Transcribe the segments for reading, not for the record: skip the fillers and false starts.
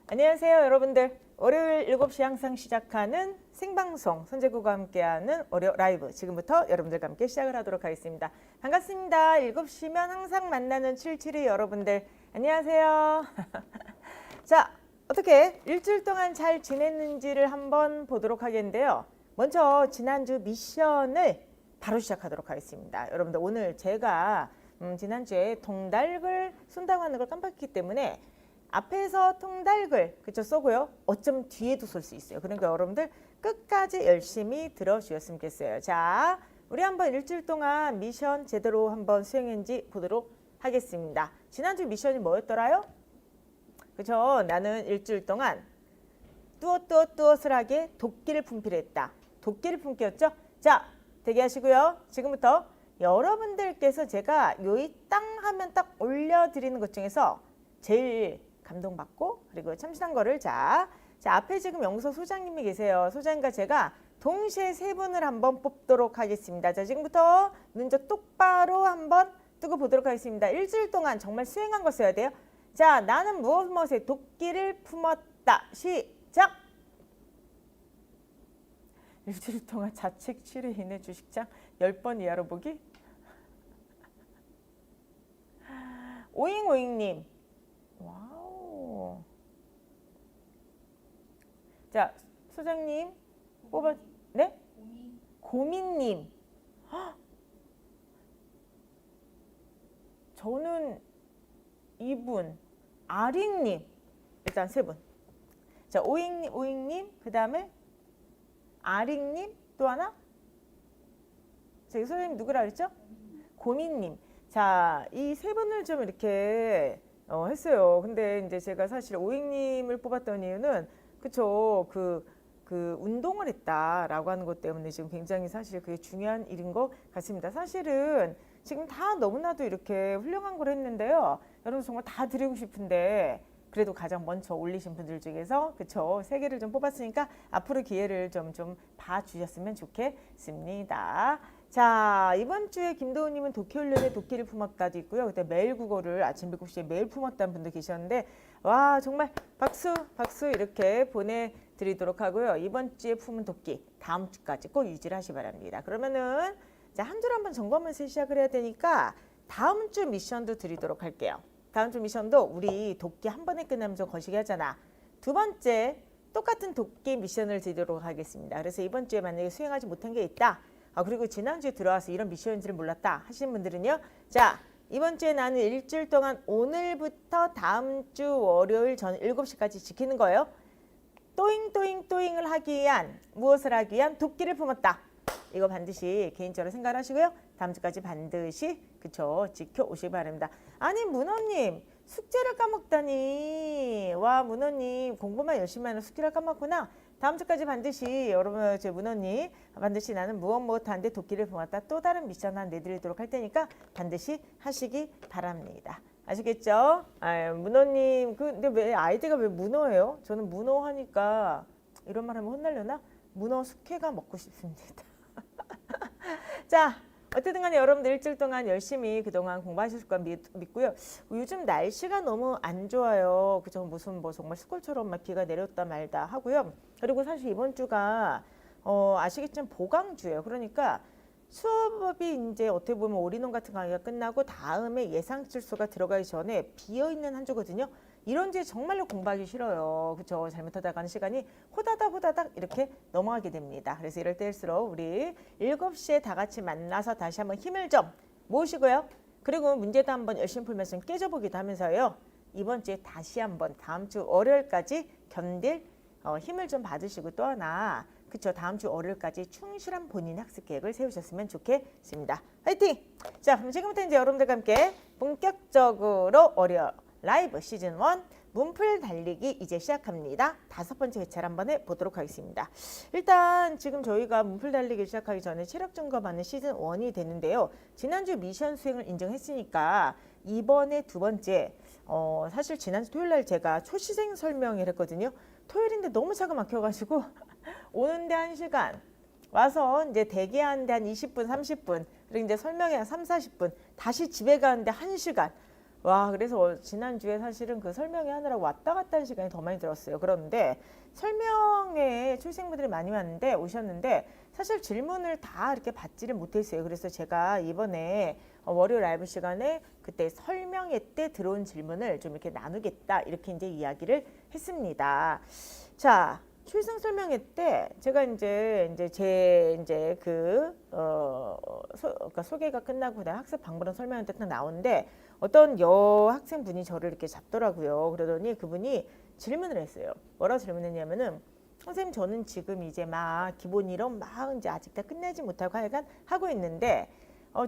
안녕하세요 여러분들. 월요일 7시 항상 시작하는 생방송 선재구가 함께하는 월요 라이브 지금부터 여러분들과 함께 시작을 하도록 하겠습니다. 반갑습니다. 7시면 항상 만나는 77이 여러분들 안녕하세요. 자, 어떻게 일주일 동안 잘 지냈는지를 한번 보도록 하겠는데요. 먼저 지난주 미션을 바로 시작하도록 하겠습니다. 여러분들 오늘 제가 지난주에 통닭을 쏜다고 하는 걸 깜빡했기 때문에 앞에서 통닭을 그쵸 쏘고요. 어쩜 뒤에도 쏠 수 있어요. 그러니까 여러분들 끝까지 열심히 들어주셨으면 좋겠어요. 자, 우리 한번 일주일 동안 미션 제대로 한번 수행했는지 보도록 하겠습니다. 지난주 미션이 뭐였더라요? 그쵸? 나는 일주일 동안 뚜엇뚜엇뚜엇을하게 도끼를 품기로 했다. 도끼를 품기였죠? 자, 대기하시고요. 지금부터 여러분들께서 제가 요이 땅 하면 딱 올려드리는 것 중에서 제일 감동받고 그리고 참신한 거를 자 앞에 지금 영서 소장님이 계세요. 소장님과 제가 동시에 세 분을 한번 뽑도록 하겠습니다. 자, 지금부터 눈저 똑바로 한번 뜨고 보도록 하겠습니다. 일주일 동안 정말 수행한 거 써야 돼요. 자, 나는 무엇에 도끼를 품었다. 시작! 일주일 동안 자책 7회인의 주식장 10번 이하로 보기. 오잉오잉님. 와우. 자, 소장님 뽑아. 네? 고민님. 저는 2분. 아링님. 일단 3분. 자, 오잉님. 그 다음에 아링님. 또 하나? 저기 소장님 누구라 그랬죠? 고민님. 자, 이 3분을 좀 이렇게 했어요. 근데 이제 제가 사실 오잉님을 뽑았던 이유는 그쵸 그 운동을 했다라고 하는 것 때문에 지금 굉장히 사실 그게 중요한 일인 것 같습니다. 사실은 지금 다 너무나도 이렇게 훌륭한 걸 했는데요. 여러분 정말 다 드리고 싶은데 그래도 가장 먼저 올리신 분들 중에서 그쵸 3개를 좀 뽑았으니까 앞으로 기회를 좀 봐주셨으면 좋겠습니다. 자, 이번 주에 김도훈님은 도쿄훈련에 도끼를 품었다도 있고요. 그때 매일 국어를 아침 7시에 매일 품었다는 분도 계셨는데 와 정말 박수 이렇게 보내드리도록 하고요. 이번 주에 품은 도끼 다음 주까지 꼭 유지를 하시 바랍니다. 그러면은 자, 한 주를 한번 점검해서 시작을 해야 되니까 다음 주 미션도 드리도록 할게요. 다음 주 미션도 우리 도끼 한 번에 끝나면 좀 거시기 하잖아. 두 번째 똑같은 도끼 미션을 드리도록 하겠습니다. 그래서 이번 주에 만약에 수행하지 못한 게 있다. 그리고 지난주에 들어와서 이런 미션인지를 몰랐다 하시는 분들은요. 자, 이번 주에 나는 일주일 동안 오늘부터 다음 주 월요일 전 7시까지 지키는 거예요. 또잉을 하기 위한 무엇을 하기 위한 도끼를 품었다. 이거 반드시 개인적으로 생각하시고요. 다음 주까지 반드시 그쵸 지켜오시기 바랍니다. 아니 문호님 숙제를 까먹다니. 와 문호님 공부만 열심히 하는 숙제를 까먹구나. 다음 주까지 반드시 여러분 제 문호님 반드시 나는 무엇하는데 도끼를 품었다. 또 다른 미션 한 내드리도록 할 테니까 반드시 하시기 바랍니다. 아시겠죠? 문호님 근데 왜 아이디가 왜 문어예요? 저는 문어 하니까 이런 말 하면 혼날려나? 문어 숙회가 먹고 싶습니다. 자, 어쨌든 간에 여러분들 일주일 동안 열심히 그동안 공부하셨을 거 믿고요. 요즘 날씨가 너무 안 좋아요. 그죠? 무슨 뭐 정말 스콜처럼 막 비가 내렸다 말다 하고요. 그리고 사실 이번 주가 아시겠지만 보강주예요. 그러니까 수업이 이제 어떻게 보면 올인원 같은 강의가 끝나고 다음에 예상 실수가 들어가기 전에 비어있는 한 주거든요. 이런 주에 정말로 공부하기 싫어요. 그렇죠? 잘못하다 가는 시간이 호다닥 이렇게 넘어가게 됩니다. 그래서 이럴 때일수록 우리 7시에 다 같이 만나서 다시 한번 힘을 좀 모으시고요. 그리고 문제도 한번 열심히 풀면서 깨져보기도 하면서요. 이번 주에 다시 한번 다음 주 월요일까지 견딜 힘을 좀 받으시고 또 하나 그쵸 다음 주 월요일까지 충실한 본인 학습 계획을 세우셨으면 좋겠습니다. 화이팅! 자, 그럼 지금부터 이제 여러분들과 함께 본격적으로 월요 라이브 시즌 1 문풀 달리기 이제 시작합니다. 5번째 회차를 한번 해보도록 하겠습니다. 일단 지금 저희가 문풀 달리기 시작하기 전에 체력 점검하는 시즌 1이 되는데요. 지난주 미션 수행을 인정했으니까 이번에 두 번째 사실 지난주 토요일날 제가 초시생 설명을 했거든요. 토요일인데 너무 차가 막혀가지고 오는데 1시간 와서 이제 대기하는데 한 20분, 30분, 그리고 이제 설명회 한 3, 40분, 다시 집에 가는데 1시간. 와, 그래서 지난주에 사실은 그 설명회 하느라고 왔다 갔다 하는 시간이 더 많이 들었어요. 그런데 설명회에 출생분들이 많이 왔는데 오셨는데 사실 질문을 다 이렇게 받지를 못했어요. 그래서 제가 이번에 월요 라이브 시간에 그때 설명회 때 들어온 질문을 좀 이렇게 나누겠다 이렇게 이제 이야기를 했습니다. 자, 출생 설명회 때 제가 이제 그러니까 소개가 끝나고 그다음 학습 방법론 설명회 때 딱 나오는데 어떤 여학생분이 저를 이렇게 잡더라고요. 그러더니 그분이 질문을 했어요. 뭐라고 질문했냐면은 선생님 저는 지금 이제 막 기본 이론 막 이제 아직 다 끝내지 못하고 하여간 하고 있는데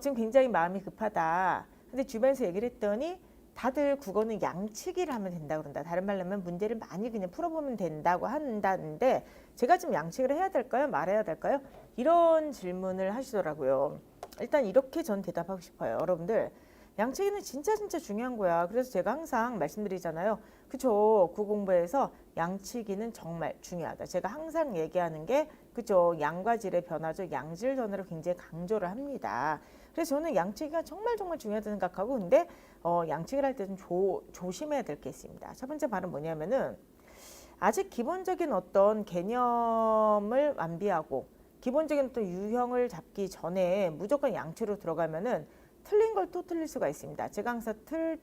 지금 굉장히 마음이 급하다. 근데 주변에서 얘기를 했더니 다들 국어는 양치기를 하면 된다고 그런다. 다른 말로 하면 문제를 많이 그냥 풀어보면 된다고 한다는데 제가 지금 양치기를 해야 될까요? 말해야 될까요? 이런 질문을 하시더라고요. 일단 이렇게 전 대답하고 싶어요. 여러분들 양치기는 진짜 중요한 거야. 그래서 제가 항상 말씀드리잖아요. 그쵸? 국어공부에서 양치기는 정말 중요하다. 제가 항상 얘기하는 게 그쵸? 양과 질의 변화죠. 양질 변화를 굉장히 강조를 합니다. 그래서 저는 양치기가 정말 중요하다고 생각하고 근데 양치기를 할 때 좀 조심해야 될 게 있습니다. 첫 번째 바로 뭐냐면은 아직 기본적인 어떤 개념을 완비하고 기본적인 어떤 유형을 잡기 전에 무조건 양치로 들어가면은 틀린 걸 또 틀릴 수가 있습니다. 제가 항상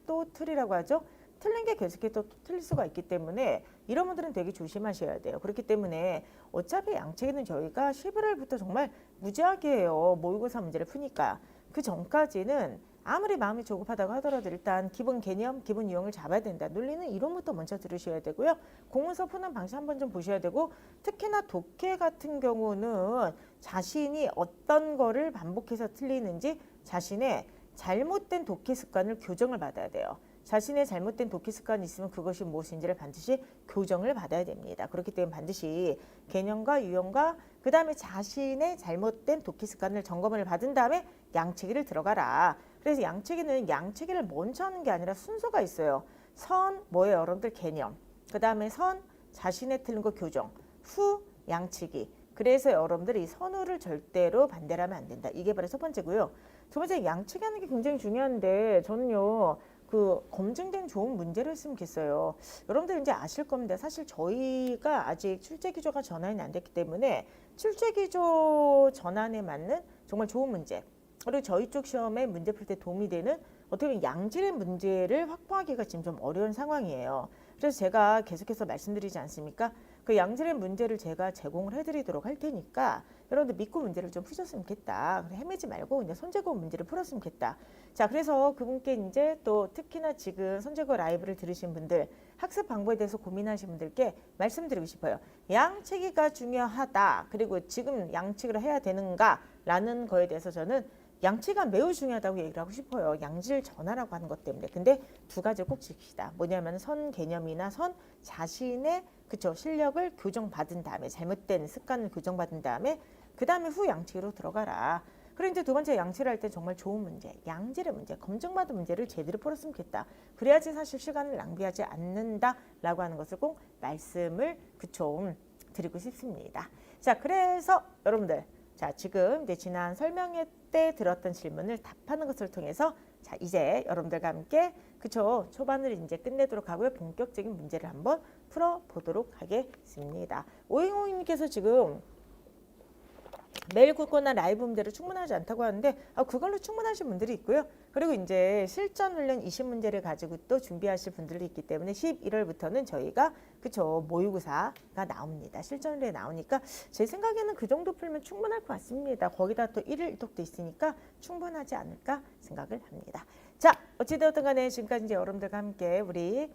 또 틀이라고 하죠. 틀린 게 계속해서 또 틀릴 수가 있기 때문에 이런 분들은 되게 조심하셔야 돼요. 그렇기 때문에 어차피 양치기는 저희가 11월부터 정말 무지하게 해요. 모의고사 문제를 푸니까. 그 전까지는 아무리 마음이 조급하다고 하더라도 일단 기본 개념, 기본 유형을 잡아야 된다. 논리는 이론부터 먼저 들으셔야 되고요. 공문서 푸는 방식 한번 좀 보셔야 되고 특히나 독해 같은 경우는 자신이 어떤 거를 반복해서 틀리는지 자신의 잘못된 독해 습관을 교정을 받아야 돼요. 자신의 잘못된 독해 습관이 있으면 그것이 무엇인지를 반드시 교정을 받아야 됩니다. 그렇기 때문에 반드시 개념과 유형과 그 다음에 자신의 잘못된 독해 습관을 점검을 받은 다음에 양치기를 들어가라. 그래서 양치기를 먼저 하는 게 아니라 순서가 있어요. 선 뭐예요? 여러분들 개념. 그 다음에 선 자신의 틀린 거 교정. 후 양치기. 그래서 여러분들이 이 선후를 절대로 반대를 하면 안 된다. 이게 바로 첫 번째고요. 두 번째 양치기 하는 게 굉장히 중요한데 저는요. 그 검증된 좋은 문제를 했으면 좋겠어요. 여러분들 이제 아실 겁니다. 사실 저희가 아직 출제기조가 전환이 안 됐기 때문에 출제기조 전환에 맞는 정말 좋은 문제 그리고 저희 쪽 시험에 문제 풀 때 도움이 되는 어떻게 보면 양질의 문제를 확보하기가 지금 좀 어려운 상황이에요. 그래서 제가 계속해서 말씀드리지 않습니까? 그 양질의 문제를 제가 제공을 해드리도록 할 테니까 여러분들 믿고 문제를 좀 푸셨으면 좋겠다. 헤매지 말고 그냥 선제고 문제를 풀었으면 좋겠다. 자, 그래서 그분께 이제 또 특히나 지금 선제고 라이브를 들으신 분들 학습 방법에 대해서 고민하신 분들께 말씀드리고 싶어요. 양치기가 중요하다. 그리고 지금 양치기를 해야 되는가라는 거에 대해서 저는 양치가 매우 중요하다고 얘기를 하고 싶어요. 양질 전환라고 하는 것 때문에. 근데 두 가지를 꼭 지킵시다. 뭐냐면 선 개념이나 선 자신의 실력을 교정받은 다음에 잘못된 습관을 교정받은 다음에 그 다음에 후 양치기로 들어가라. 그리고 이제 두 번째 양치를 할 때 정말 좋은 문제, 양질의 문제, 검증받은 문제를 제대로 풀었으면 좋겠다. 그래야지 사실 시간을 낭비하지 않는다라고 하는 것을 꼭 말씀을 드리고 싶습니다. 자, 그래서 여러분들 자, 지금 이제 지난 설명회 때 들었던 질문을 답하는 것을 통해서 자, 이제 여러분들과 함께 초반을 이제 끝내도록 하고요. 본격적인 문제를 한번 풀어보도록 하겠습니다. 오잉오잉님께서 지금 매일 국어나 라이브 문제로 충분하지 않다고 하는데 그걸로 충분하신 분들이 있고요. 그리고 이제 실전 훈련 20문제를 가지고 또 준비하실 분들이 있기 때문에 11월부터는 저희가 모의고사가 나옵니다. 실전 훈련이 나오니까 제 생각에는 그 정도 풀면 충분할 것 같습니다. 거기다 또 1일 1독도 있으니까 충분하지 않을까 생각을 합니다. 자, 어찌되었든 간에 지금까지 이제 여러분들과 함께 우리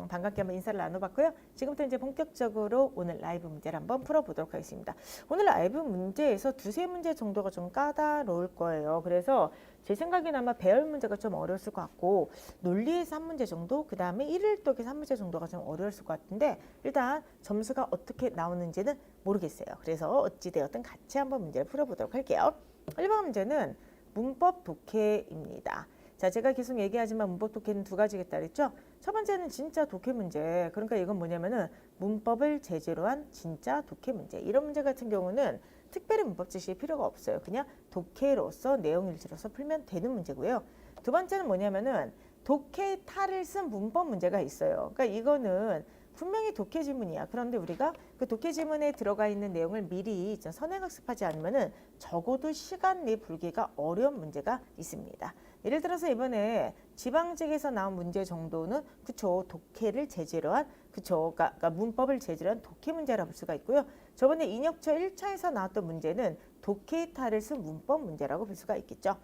반갑게 한번 인사를 나눠봤고요. 지금부터 이제 본격적으로 오늘 라이브 문제를 한번 풀어보도록 하겠습니다. 오늘 라이브 문제에서 두세 문제 정도가 좀 까다로울 거예요. 그래서 제 생각에는 아마 배열 문제가 좀 어려웠을 것 같고 논리에서 한 문제 정도, 그 다음에 1일 독에서 한 문제 정도가 좀 어려웠을 것 같은데 일단 점수가 어떻게 나오는지는 모르겠어요. 그래서 어찌되었든 같이 한번 문제를 풀어보도록 할게요. 1번 문제는 문법 독해입니다. 자, 제가 계속 얘기하지만 문법 독해는 두 가지겠다 그랬죠? 첫 번째는 진짜 독해 문제. 그러니까 이건 뭐냐면은 문법을 제재로 한 진짜 독해 문제. 이런 문제 같은 경우는 특별히 문법 지식이 필요가 없어요. 그냥 독해로서 내용 일지로서 풀면 되는 문제고요. 두 번째는 뭐냐면은 독해 탈을 쓴 문법 문제가 있어요. 그러니까 이거는 분명히 독해 지문이야. 그런데 우리가 그 독해 지문에 들어가 있는 내용을 미리 선행학습하지 않으면은 적어도 시간 내 풀기가 어려운 문제가 있습니다. 예를 들어서 이번에 지방직에서 나온 문제 정도는 그쵸 독해를 제재로 한 그쵸 그러니까 문법을 제재로 한 독해 문제라 볼 수가 있고요. 저번에 인역처 1차에서 나왔던 문제는 독해 탈을 쓴 문법 문제라고 볼 수가 있겠죠.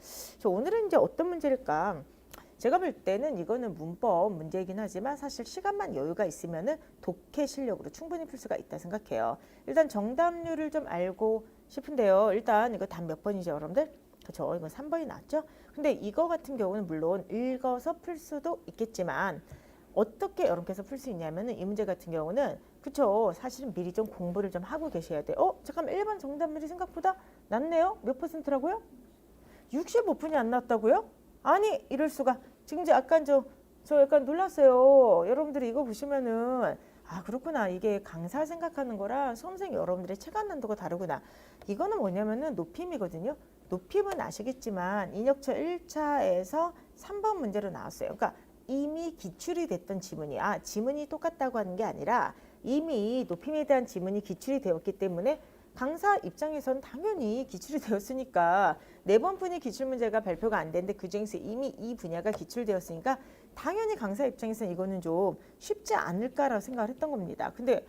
오늘은 이제 어떤 문제일까? 제가 볼 때는 이거는 문법 문제이긴 하지만 사실 시간만 여유가 있으면은 독해 실력으로 충분히 풀 수가 있다 생각해요. 일단 정답률을 좀 알고 싶은데요. 일단 이거 답 몇 번이죠, 여러분들? 그렇죠. 이건 3번이 나왔죠. 근데 이거 같은 경우는 물론 읽어서 풀 수도 있겠지만 어떻게 여러분께서 풀 수 있냐면은 이 문제 같은 경우는 그쵸 사실은 미리 좀 공부를 좀 하고 계셔야 돼요. 잠깐만 1번 정답률이 생각보다 낮네요. 몇 퍼센트라고요? 65%이 안 났다고요? 아니 이럴 수가. 지금 이제 약간 저 약간 놀랐어요. 여러분들이 이거 보시면은 아 그렇구나. 이게 강사 생각하는 거랑 수험생 여러분들의 체감 난도가 다르구나. 이거는 뭐냐면은 높임이거든요. 높임은 아시겠지만 인역처 1차에서 3번 문제로 나왔어요. 그러니까 이미 기출이 됐던 지문이 지문이 똑같다고 하는 게 아니라 이미 높임에 대한 지문이 기출이 되었기 때문에 강사 입장에서는 당연히 기출이 되었으니까 4번 분이 기출문제가 발표가 안 됐는데 그중에서 이미 이 분야가 기출되었으니까 당연히 강사 입장에서는 이거는 좀 쉽지 않을까라고 생각을 했던 겁니다. 근데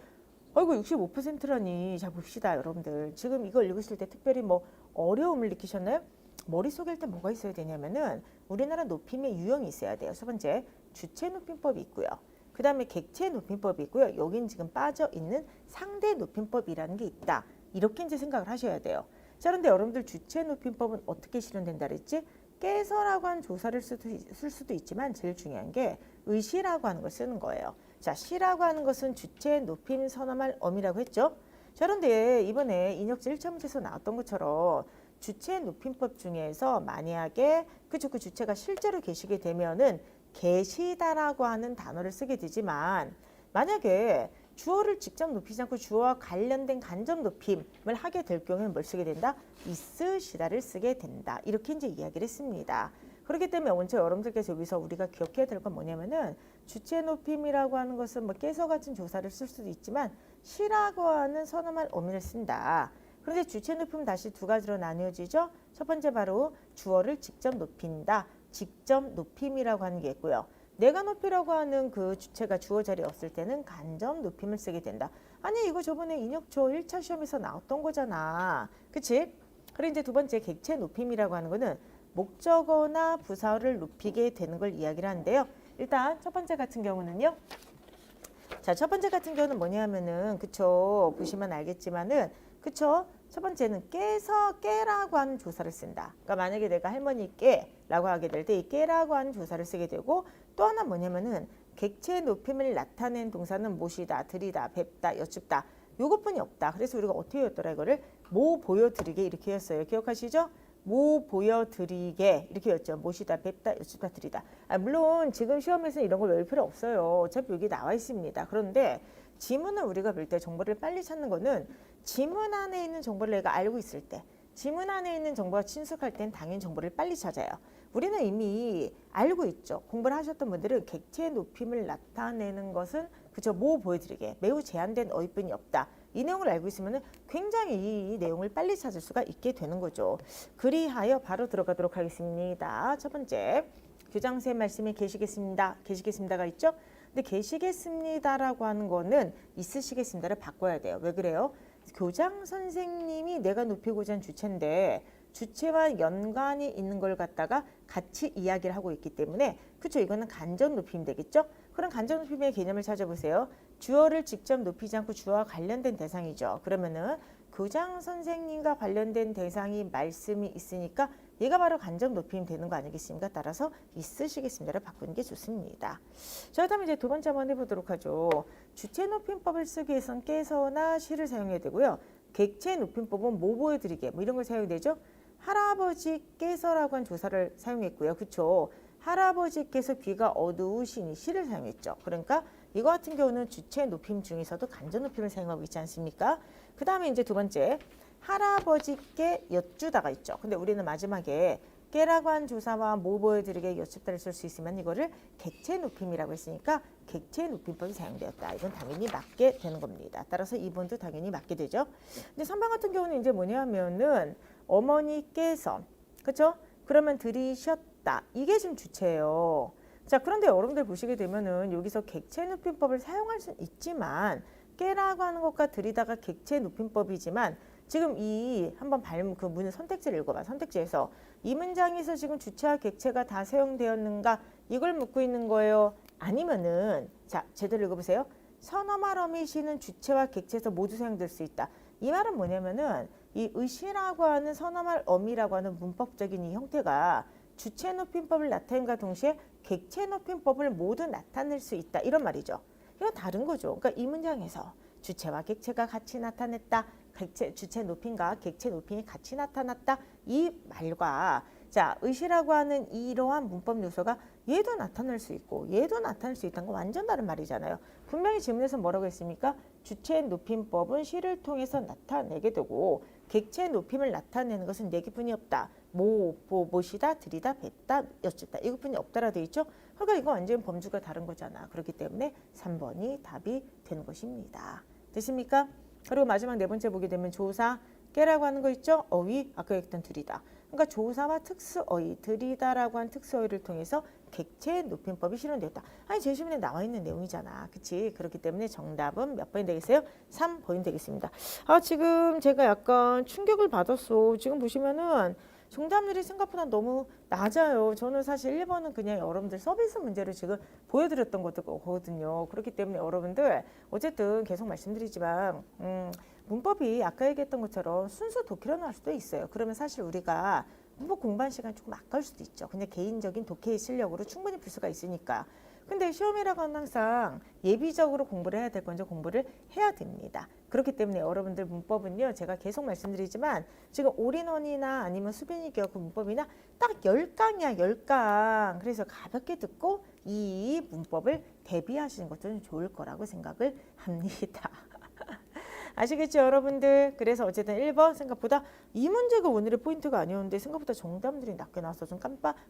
아이고 65%라니 자 봅시다 여러분들. 지금 이걸 읽으실 때 특별히 뭐 어려움을 느끼셨나요? 머릿속에 일단 뭐가 있어야 되냐면은 우리나라 높임의 유형이 있어야 돼요. 첫 번째 주체 높임법이 있고요. 그 다음에 객체 높임법이 있고요. 여긴 지금 빠져있는 상대 높임법이라는 게 있다. 이렇게 이제 생각을 하셔야 돼요. 자, 그런데 여러분들 주체 높임법은 어떻게 실현된다 그랬지? 깨서라고 한 조사를 쓸 수도 있지만 제일 중요한 게 의시라고 하는 걸 쓰는 거예요. 자, 시라고 하는 것은 주체 높임 선언할 어미라고 했죠. 자, 그런데 이번에 인역지 1차 문제에서 나왔던 것처럼 주체 높임법 중에서 만약에 그 주체가 실제로 계시게 되면은 계시다라고 하는 단어를 쓰게 되지만 만약에 주어를 직접 높이지 않고 주어와 관련된 간접 높임을 하게 될 경우에는 뭘 쓰게 된다? 있으시다를 쓰게 된다. 이렇게 이제 이야기를 했습니다. 그렇기 때문에 먼저 여러분들께서 여기서 우리가 기억해야 될 건 뭐냐면은 주체 높임이라고 하는 것은 뭐 깨서 같은 조사를 쓸 수도 있지만 시라고 하는 선언할 어미를 쓴다. 그런데 주체 높임은 다시 두 가지로 나뉘어지죠. 첫 번째 바로 주어를 직접 높인다. 직접 높임이라고 하는 게 있고요. 내가 높이라고 하는 그 주체가 주어 자리에 없을 때는 간접 높임을 쓰게 된다. 아니 이거 저번에 인역초 1차 시험에서 나왔던 거잖아. 그치? 그리고 이제 두 번째 객체 높임이라고 하는 거는 목적어나 부사어를 높이게 되는 걸 이야기를 하는데요. 일단 첫 번째 같은 경우는요. 자, 첫 번째 같은 경우는 뭐냐면은 그쵸 보시면 알겠지만은 그쵸 첫 번째는 깨라고 하는 조사를 쓴다. 그러니까 만약에 내가 할머니 깨라고 하게 될 때 이 깨라고 하는 조사를 쓰게 되고 또 하나 뭐냐면은 객체 높임을 나타낸 동사는 모시다, 들이다, 뵙다, 여쭙다 요것뿐이 없다. 그래서 우리가 어떻게 했더라 이거를 뭐 보여드리게 이렇게 했어요. 기억하시죠? 뭐 보여드리게 이렇게 했죠. 모시다, 뵙다, 여쭙다, 들이다. 물론 지금 시험에서는 이런 걸 외울 필요 없어요. 어차피 여기 나와 있습니다. 그런데 지문을 우리가 볼 때 정보를 빨리 찾는 거는 지문 안에 있는 정보를 내가 알고 있을 때 지문 안에 있는 정보가 친숙할 땐 당연히 정보를 빨리 찾아요. 우리는 이미 알고 있죠. 공부를 하셨던 분들은 객체 높임을 나타내는 것은 그죠 뭐 보여드리게 매우 제한된 어휘뿐이 없다. 이 내용을 알고 있으면 굉장히 이 내용을 빨리 찾을 수가 있게 되는 거죠. 그리하여 바로 들어가도록 하겠습니다. 첫 번째 교장선생님 말씀에 계시겠습니다가 있죠. 근데 계시겠습니다라고 하는 거는 있으시겠습니다를 바꿔야 돼요. 왜 그래요? 교장 선생님이 내가 높이고자 하는 주체인데 주체와 연관이 있는 걸 갖다가 같이 이야기를 하고 있기 때문에 그렇죠. 이거는 간접 높임이 되겠죠. 그럼 간접 높임의 개념을 찾아보세요. 주어를 직접 높이지 않고 주어와 관련된 대상이죠. 그러면은 교장 선생님과 관련된 대상이 말씀이 있으니까 얘가 바로 간접 높임이 되는 거 아니겠습니까? 따라서 있으시겠습니다를 바꾸는 게 좋습니다. 자, 그다음에 이제 두 번째 한번 해보도록 하죠. 주체 높임법을 쓰기 위해서는 깨서나 시를 사용해야 되고요. 객체 높임법은 뭐 보여드리게 뭐 이런 걸 사용해야 되죠. 할아버지께서라고 한 조사를 사용했고요. 그렇죠. 할아버지께서 귀가 어두우시니 시를 사용했죠. 그러니까 이거 같은 경우는 주체 높임 중에서도 간접 높임을 사용하고 있지 않습니까? 그 다음에 이제 두 번째 할아버지께 여쭈다가 있죠. 근데 우리는 마지막에 깨라고 한 조사와 뭐 보여드리게 여쭙다를 쓸 수 있으면 이거를 객체 높임이라고 했으니까 객체 높임법이 사용되었다. 이건 당연히 맞게 되는 겁니다. 따라서 2번도 당연히 맞게 되죠. 근데 3번 같은 경우는 이제 뭐냐면은 어머니께서 그렇죠? 그러면 들이셨다. 이게 지금 주체예요. 자, 그런데 여러분들 보시게 되면은 여기서 객체 높임법을 사용할 수는 있지만 깨라고 하는 것과 들이다가 객체 높임법이지만 지금 이 한번 그 문을 선택지를 읽어봐. 선택지에서 이 문장에서 지금 주체와 객체가 다 사용되었는가 이걸 묻고 있는 거예요. 아니면은 자 제대로 읽어보세요. 선어말 어미시는 주체와 객체에서 모두 사용될 수 있다. 이 말은 뭐냐면은 이 의시라고 하는 선어말 어미라고 하는 문법적인 이 형태가 주체 높임법을 나타낸과 동시에 객체 높임법을 모두 나타낼 수 있다. 이런 말이죠. 이건 다른 거죠. 그러니까 이 문장에서 주체와 객체가 같이 나타냈다. 주체 높임과 객체 높임이 같이 나타났다. 이 말과 자 의시라고 하는 이러한 문법 요소가 얘도 나타낼 수 있고 얘도 나타낼 수 있다는 건 완전 다른 말이잖아요. 분명히 지문에서 뭐라고 했습니까? 주체 높임법은 시를 통해서 나타내게 되고 객체 높임을 나타내는 것은 네 개뿐이 없다. 모시다, 들이다, 뱉다, 여쭙다. 이것뿐이 없다라 되어 있죠. 그러니까 이거 완전 범주가 다른 거잖아. 그렇기 때문에 3번이 답이 되는 것입니다. 됐습니까? 그리고 마지막 네 번째 보게 되면 조사, 깨라고 하는 거 있죠? 어휘, 아까 얘기했던 들이다. 그러니까 조사와 특수어휘, 들이다라고 한 특수어휘를 통해서 객체 높임법이 실현되었다. 아니 제 시문에 나와 있는 내용이잖아. 그치? 그렇기 때문에 정답은 몇 번이 되겠어요? 3번이 되겠습니다. 아 지금 제가 약간 충격을 받았어. 지금 보시면은 정답률이 생각보다 너무 낮아요. 저는 사실 1번은 그냥 여러분들 서비스 문제를 지금 보여드렸던 거거든요. 그렇기 때문에 여러분들 어쨌든 계속 말씀드리지만 문법이 아까 얘기했던 것처럼 순수 독해로 나올 수도 있어요. 그러면 사실 우리가 문법 공부한 시간 조금 아까울 수도 있죠. 그냥 개인적인 독해의 실력으로 충분히 풀 수가 있으니까. 근데 시험이라고 하는 항상 예비적으로 공부를 해야 될 건지 공부를 해야 됩니다. 그렇기 때문에 여러분들 문법은요. 제가 계속 말씀드리지만 지금 올인원이나 아니면 수빈이 교육 문법이나 딱 10강이야. 10강. 그래서 가볍게 듣고 이 문법을 대비하시는 것도 좀 좋을 거라고 생각을 합니다. 아시겠죠 여러분들? 그래서 어쨌든 1번 생각보다 이 문제가 오늘의 포인트가 아니었는데 생각보다 정답률이 낮게 나와서 좀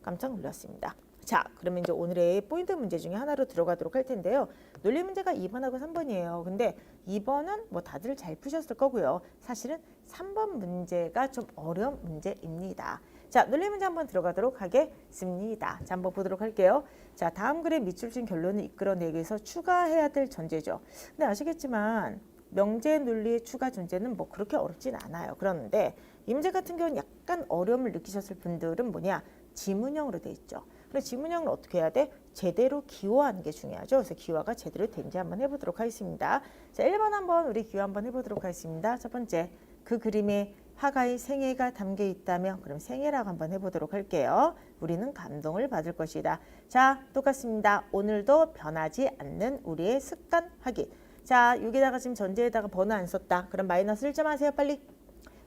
깜짝 놀랐습니다. 자 그러면 이제 오늘의 포인트 문제 중에 하나로 들어가도록 할 텐데요. 논리 문제가 2번하고 3번이에요. 근데 2번은 뭐 다들 잘 푸셨을 거고요. 사실은 3번 문제가 좀 어려운 문제입니다. 자 논리 문제 한번 들어가도록 하겠습니다. 자 한번 보도록 할게요. 자 다음 글의 밑줄 친 결론을 이끌어내기 위해서 추가해야 될 전제죠. 근데 아시겠지만 명제 논리의 추가 전제는 뭐 그렇게 어렵진 않아요. 그런데 이 문제 같은 경우는 약간 어려움을 느끼셨을 분들은 뭐냐? 지문형으로 돼 있죠. 그래서 지문형은 어떻게 해야 돼? 제대로 기호하는 게 중요하죠. 그래서 기호가 제대로 된지 한번 해보도록 하겠습니다. 자, 1번 한번 우리 기호 한번 해보도록 하겠습니다. 첫 번째, 그 그림에 화가의 생애가 담겨 있다며 그럼 생애라고 한번 해보도록 할게요. 우리는 감동을 받을 것이다. 자, 똑같습니다. 오늘도 변하지 않는 우리의 습관 확인. 자, 여기다가 지금 전제에다가 번호 안 썼다. 그럼 마이너스 1점 하세요. 빨리.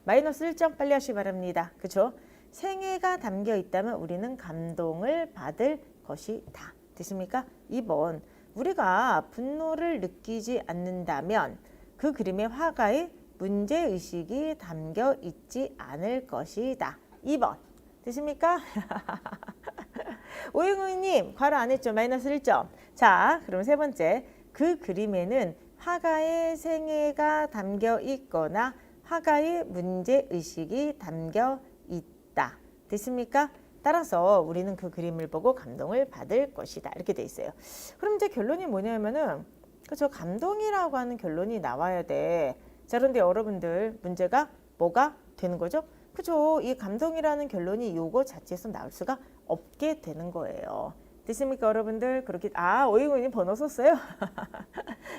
마이너스 1점 빨리 하시기 바랍니다. 그렇죠? 생애가 담겨 있다면 우리는 감동을 받을 것이다. 됐습니까? 2번. 우리가 분노를 느끼지 않는다면 그 그림의 화가의 문제의식이 담겨 있지 않을 것이다. 2번. 됐습니까? 오영우님 괄호 안 했죠? 마이너스 1점. 자, 그럼 세 번째. 그 그림에는 화가의 생애가 담겨 있거나 화가의 문제의식이 담겨 있다. 됐습니까? 따라서 우리는 그 그림을 보고 감동을 받을 것이다. 이렇게 돼 있어요. 그럼 이제 결론이 뭐냐면은 그렇죠. 감동이라고 하는 결론이 나와야 돼. 자, 그런데 여러분들 문제가 뭐가 되는 거죠? 그죠? 이 감동이라는 결론이 요거 자체에서 나올 수가 없게 되는 거예요. 됐습니까 여러분들? 그렇게 오이구님 번호 썼어요?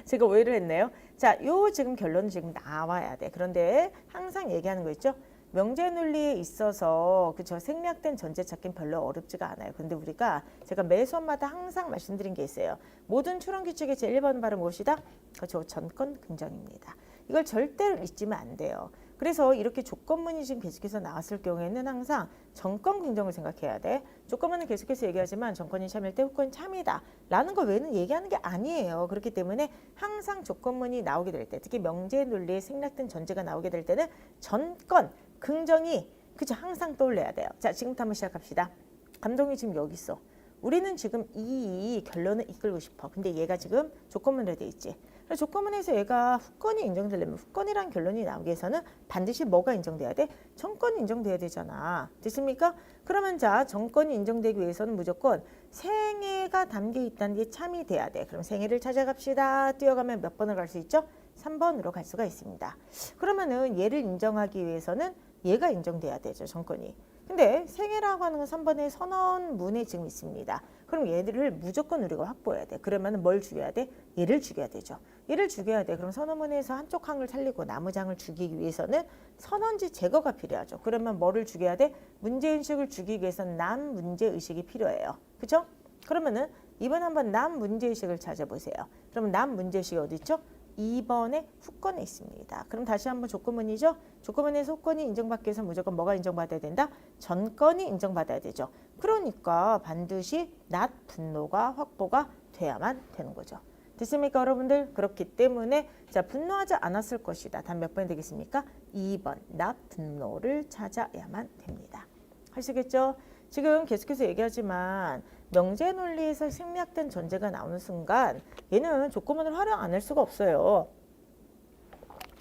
제가 오해를 했네요. 자, 요 지금 결론은 지금 나와야 돼. 그런데 항상 얘기하는 거 있죠? 명제 논리에 있어서 그죠? 생략된 전제 찾기는 별로 어렵지가 않아요. 근데 우리가 제가 매 수업마다 항상 말씀드린 게 있어요. 모든 추론 규칙의 제1번 발음 무엇이다? 그죠? 전권 긍정입니다. 이걸 절대로 잊으면 안 돼요. 그래서 이렇게 조건문이 지금 계속해서 나왔을 경우에는 항상 정권 긍정을 생각해야 돼. 조건문은 계속해서 얘기하지만 정권이 참일 때 후권이 참이다 라는 거 외에는 얘기하는 게 아니에요. 그렇기 때문에 항상 조건문이 나오게 될 때, 특히 명제 논리에 생략된 전제가 나오게 될 때는 전권 긍정이 그죠 항상 떠올려야 돼요. 자, 지금부터 한번 시작합시다. 감독이 지금 여기 있어. 우리는 지금 이 결론을 이끌고 싶어. 근데 얘가 지금 조건문으로 돼 있지. 그래서 조건문에서 얘가 후권이 인정되려면 후권이란 결론이 나오기 위해서는 반드시 뭐가 인정돼야 돼? 정권이 인정돼야 되잖아. 됐습니까? 그러면 자, 정권이 인정되기 위해서는 무조건 생애가 담겨 있다는 게 참이 돼야 돼. 그럼 생애를 찾아갑시다. 뛰어가면 몇 번을 갈 수 있죠? 3번으로 갈 수가 있습니다. 그러면은 얘를 인정하기 위해서는 얘가 인정돼야 되죠. 정권이. 근데 생애라고 하는 건 3번의 선언문에 지금 있습니다. 그럼 얘들을 무조건 우리가 확보해야 돼. 그러면 뭘 죽여야 돼? 얘를 죽여야 되죠. 얘를 죽여야 돼. 그럼 선언문에서 한쪽 항을 살리고 나머지 항을 죽이기 위해서는 선언지 제거가 필요하죠. 그러면 뭐를 죽여야 돼? 문제의식을 죽이기 위해서는 남 문제의식이 필요해요. 그렇죠? 그러면은 이번 한번 남 문제의식을 찾아보세요. 그러면 남 문제의식이 어디 있죠? 2번에 후권에 있습니다. 그럼 다시 한번 조건문이죠. 조건문에서 후권이 인정받기 위해서 무조건 뭐가 인정받아야 된다? 전권이 인정받아야 되죠. 그러니까 반드시 낮 분노가 확보가 돼야만 되는 거죠. 됐습니까 여러분들? 그렇기 때문에 자 분노하지 않았을 것이다. 단 몇 번이 되겠습니까? 2번 낮 분노를 찾아야만 됩니다. 하시겠죠? 지금 계속해서 얘기하지만 명제 논리에서 생략된 전제가 나오는 순간 얘는 조건문을 활용 안 할 수가 없어요.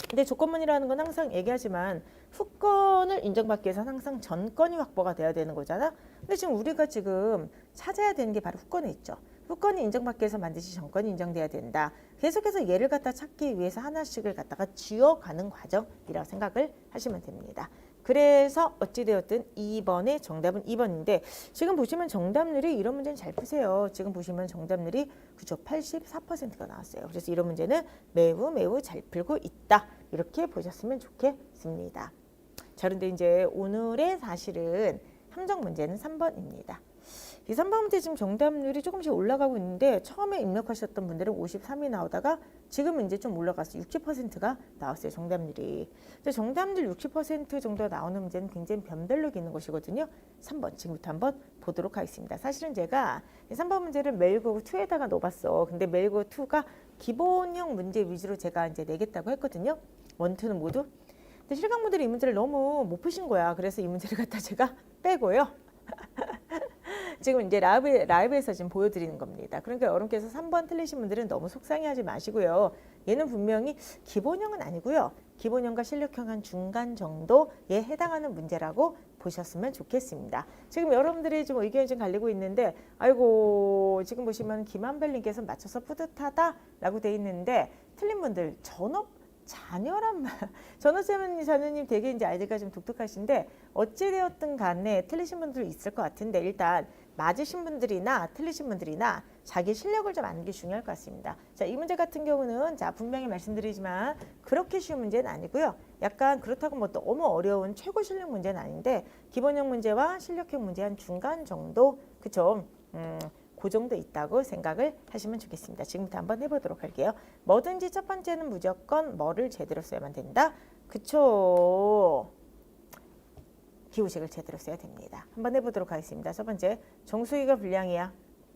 근데 조건문이라는 건 항상 얘기하지만 후권을 인정받기 위해서는 항상 전권이 확보가 돼야 되는 거잖아. 근데 지금 우리가 지금 찾아야 되는 게 바로 후권에 있죠. 후권이 인정받기 위해서 반드시 전권이 인정돼야 된다. 계속해서 얘를 갖다 찾기 위해서 하나씩을 갖다가 쥐어가는 과정이라고 생각을 하시면 됩니다. 그래서 어찌되었든 2번의 정답은 2번인데 지금 보시면 정답률이 이런 문제는 잘 푸세요. 지금 보시면 정답률이 그죠 84%가 나왔어요. 그래서 이런 문제는 매우 잘 풀고 있다. 이렇게 보셨으면 좋겠습니다. 자, 그런데 이제 오늘의 사실은 함정 문제는 3번입니다. 이 3번 문제 지금 정답률이 조금씩 올라가고 있는데 처음에 입력하셨던 분들은 53이 나오다가 지금은 이제 좀 올라갔어요. 60%가 나왔어요. 정답률이. 근데 정답률 60% 정도 나오는 문제는 굉장히 변별력이 있는 것이거든요. 3번 지금부터 한번 보도록 하겠습니다. 사실은 제가 이 3번 문제를 메일고그 2에다가 넣어봤어. 근데 메일고그 2가 기본형 문제 위주로 제가 이제 내겠다고 했거든요. 1, 2는 모두. 근데 실강분들이 이 문제를 너무 못 푸신 거야. 그래서 이 문제를 갖다 제가 빼고요. 지금 이제 라이브에서 지금 보여드리는 겁니다. 그러니까 여러분께서 3번 틀리신 분들은 너무 속상해하지 마시고요. 얘는 분명히 기본형은 아니고요. 기본형과 실력형 한 중간 정도에 해당하는 문제라고 보셨으면 좋겠습니다. 지금 여러분들이 좀 의견이 좀 갈리고 있는데 아이고 지금 보시면 김한별님께서 맞춰서 뿌듯하다라고 돼 있는데 틀린 분들 자녀란 말. 자녀님 되게 이제 아이디가 좀 독특하신데 어찌되었든 간에 틀리신 분들 있을 것 같은데 일단 맞으신 분들이나 틀리신 분들이나 자기 실력을 좀 아는 게 중요할 것 같습니다. 자, 이 문제 같은 경우는 자 분명히 말씀드리지만 그렇게 쉬운 문제는 아니고요. 약간 그렇다고 뭐 너무 어려운 최고 실력 문제는 아닌데 기본형 문제와 실력형 문제 한 중간 정도 그쵸? 그 정도 있다고 생각을 하시면 좋겠습니다. 지금부터 한번 해보도록 할게요. 뭐든지 첫 번째는 무조건 뭐를 제대로 써야만 된다. 그쵸? 기호식을 제대로 써야 됩니다. 한번 해보도록 하겠습니다. 첫 번째, 정수기가 불량이야.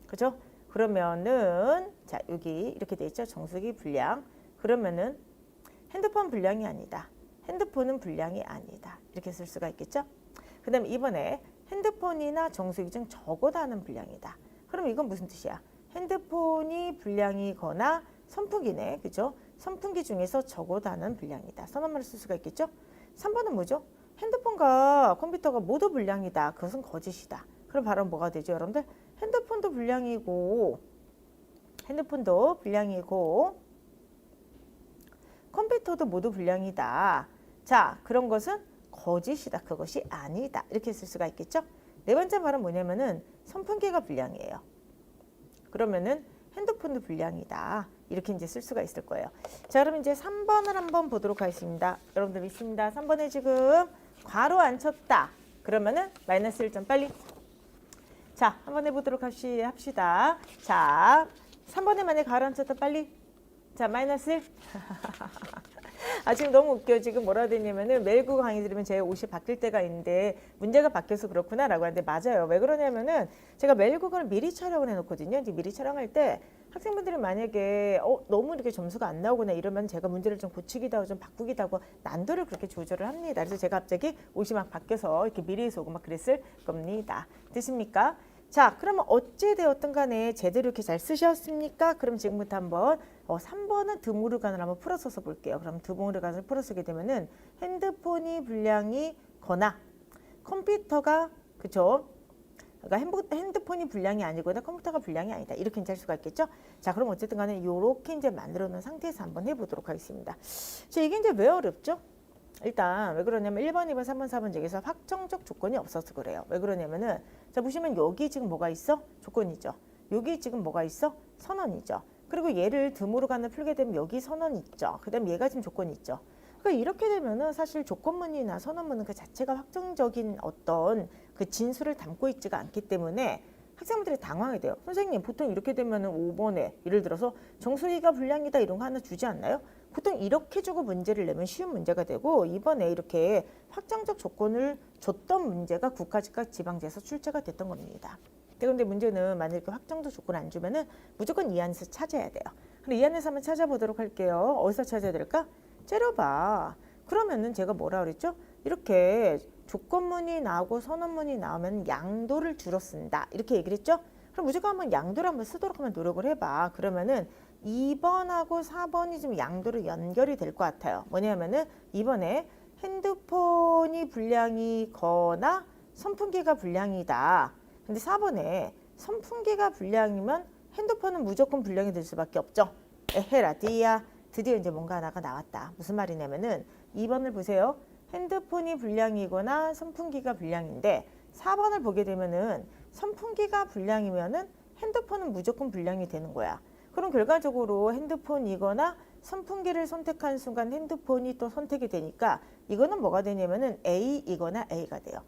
그죠? 그러면은 자 여기 이렇게 돼 있죠. 정수기 불량. 그러면은 핸드폰 불량이 아니다. 핸드폰은 불량이 아니다. 이렇게 쓸 수가 있겠죠? 그 다음에 이번에 핸드폰이나 정수기 중 적어다는 불량이다. 그럼 이건 무슨 뜻이야? 핸드폰이 불량이거나 선풍기네. 그죠? 선풍기 중에서 적어다는 불량이다. 선언말을 쓸 수가 있겠죠? 3번은 뭐죠? 핸드폰과 컴퓨터가 모두 불량이다. 그것은 거짓이다. 그럼 바로 뭐가 되죠, 여러분들? 핸드폰도 불량이고 컴퓨터도 모두 불량이다. 자, 그런 것은 거짓이다. 그것이 아니다. 이렇게 쓸 수가 있겠죠? 네 번째 말은 뭐냐면은 선풍기가 불량이에요. 그러면은 핸드폰도 불량이다. 이렇게 이제 쓸 수가 있을 거예요. 자, 그럼 이제 3번을 한번 보도록 하겠습니다. 여러분들 믿습니다. 3번에 지금 괄호 안 쳤다. 그러면은 마이너스 1점 빨리. 자, 한번 해보도록 합시다. 자, 3번에 만약에 괄호 안 쳤다 빨리. 자, 마이너스 1. 지금 너무 웃겨. 지금 뭐라 되냐면은 매일 국어 강의 들으면 제 옷이 바뀔 때가 있는데 문제가 바뀌어서 그렇구나라고 하는데 맞아요. 왜 그러냐면은 제가 매일 국어를 미리 촬영을 해놓거든요. 이제 미리 촬영할 때 학생분들이 만약에 너무 이렇게 점수가 안 나오거나 이러면 제가 문제를 좀 고치기도 하고 좀 바꾸기도 하고 난도를 그렇게 조절을 합니다. 그래서 제가 갑자기 옷이 막 바뀌어서 이렇게 미리 해서 오고 막 그랬을 겁니다. 되십니까? 자, 그러면 어찌 되었든 간에 제대로 이렇게 잘 쓰셨습니까? 그럼 지금부터 한번 3번은 드모르간을 한번 풀어서 볼게요. 그럼 드모르간을 풀어쓰게 되면은 핸드폰이 불량이거나 컴퓨터가 그쵸? 그러니까 핸드폰이 불량이 아니거나 컴퓨터가 불량이 아니다. 이렇게 할 수가 있겠죠? 자, 그럼 어쨌든 간에 이렇게 이제 만들어 놓은 상태에서 한번 해보도록 하겠습니다. 자, 이게 이제 왜 어렵죠? 일단 왜 그러냐면 1번, 2번, 3번, 4번 중에서 확정적 조건이 없어서 그래요. 왜 그러냐면은 자 보시면 여기 지금 뭐가 있어? 조건이죠. 여기 지금 뭐가 있어? 선언이죠. 그리고 얘를 드모르간을 풀게 되면 여기 선언이 있죠. 그 다음에 얘가 지금 조건이 있죠. 그러니까 이렇게 되면은 사실 조건문이나 선언문은 그 자체가 확정적인 어떤 그 진술을 담고 있지가 않기 때문에 학생분들이 당황이 돼요. 선생님 보통 이렇게 되면은 5번에 예를 들어서 정수기가 불량이다 이런 거 하나 주지 않나요? 보통 이렇게 주고 문제를 내면 쉬운 문제가 되고 이번에 이렇게 확정적 조건을 줬던 문제가 국가직각 지방제에서 출제가 됐던 겁니다. 그런데 문제는 만약에 확정적 조건 안 주면은 무조건 이 안에서 찾아야 돼요. 그럼 이 안에서 한번 찾아보도록 할게요. 어디서 찾아야 될까? 째려봐. 그러면은 제가 뭐라 그랬죠? 이렇게 조건문이 나오고 선언문이 나오면 양도를 줄여 쓴다. 이렇게 얘기를 했죠? 그럼 무조건 한번 양도를 한번 쓰도록 한번 노력을 해봐. 그러면은 2번하고 4번이 좀 양도로 연결이 될 것 같아요. 뭐냐면은 2번에 핸드폰이 불량이거나 선풍기가 불량이다. 근데 4번에 선풍기가 불량이면 핸드폰은 무조건 불량이 될 수밖에 없죠. 에헤라디야. 드디어 이제 뭔가 하나가 나왔다. 무슨 말이냐면은 2번을 보세요. 핸드폰이 불량이거나 선풍기가 불량인데 4번을 보게 되면은 선풍기가 불량이면은 핸드폰은 무조건 불량이 되는 거야. 그럼 결과적으로 핸드폰이거나 선풍기를 선택한 순간 핸드폰이 또 선택이 되니까 이거는 뭐가 되냐면은 A이거나 A가 돼요.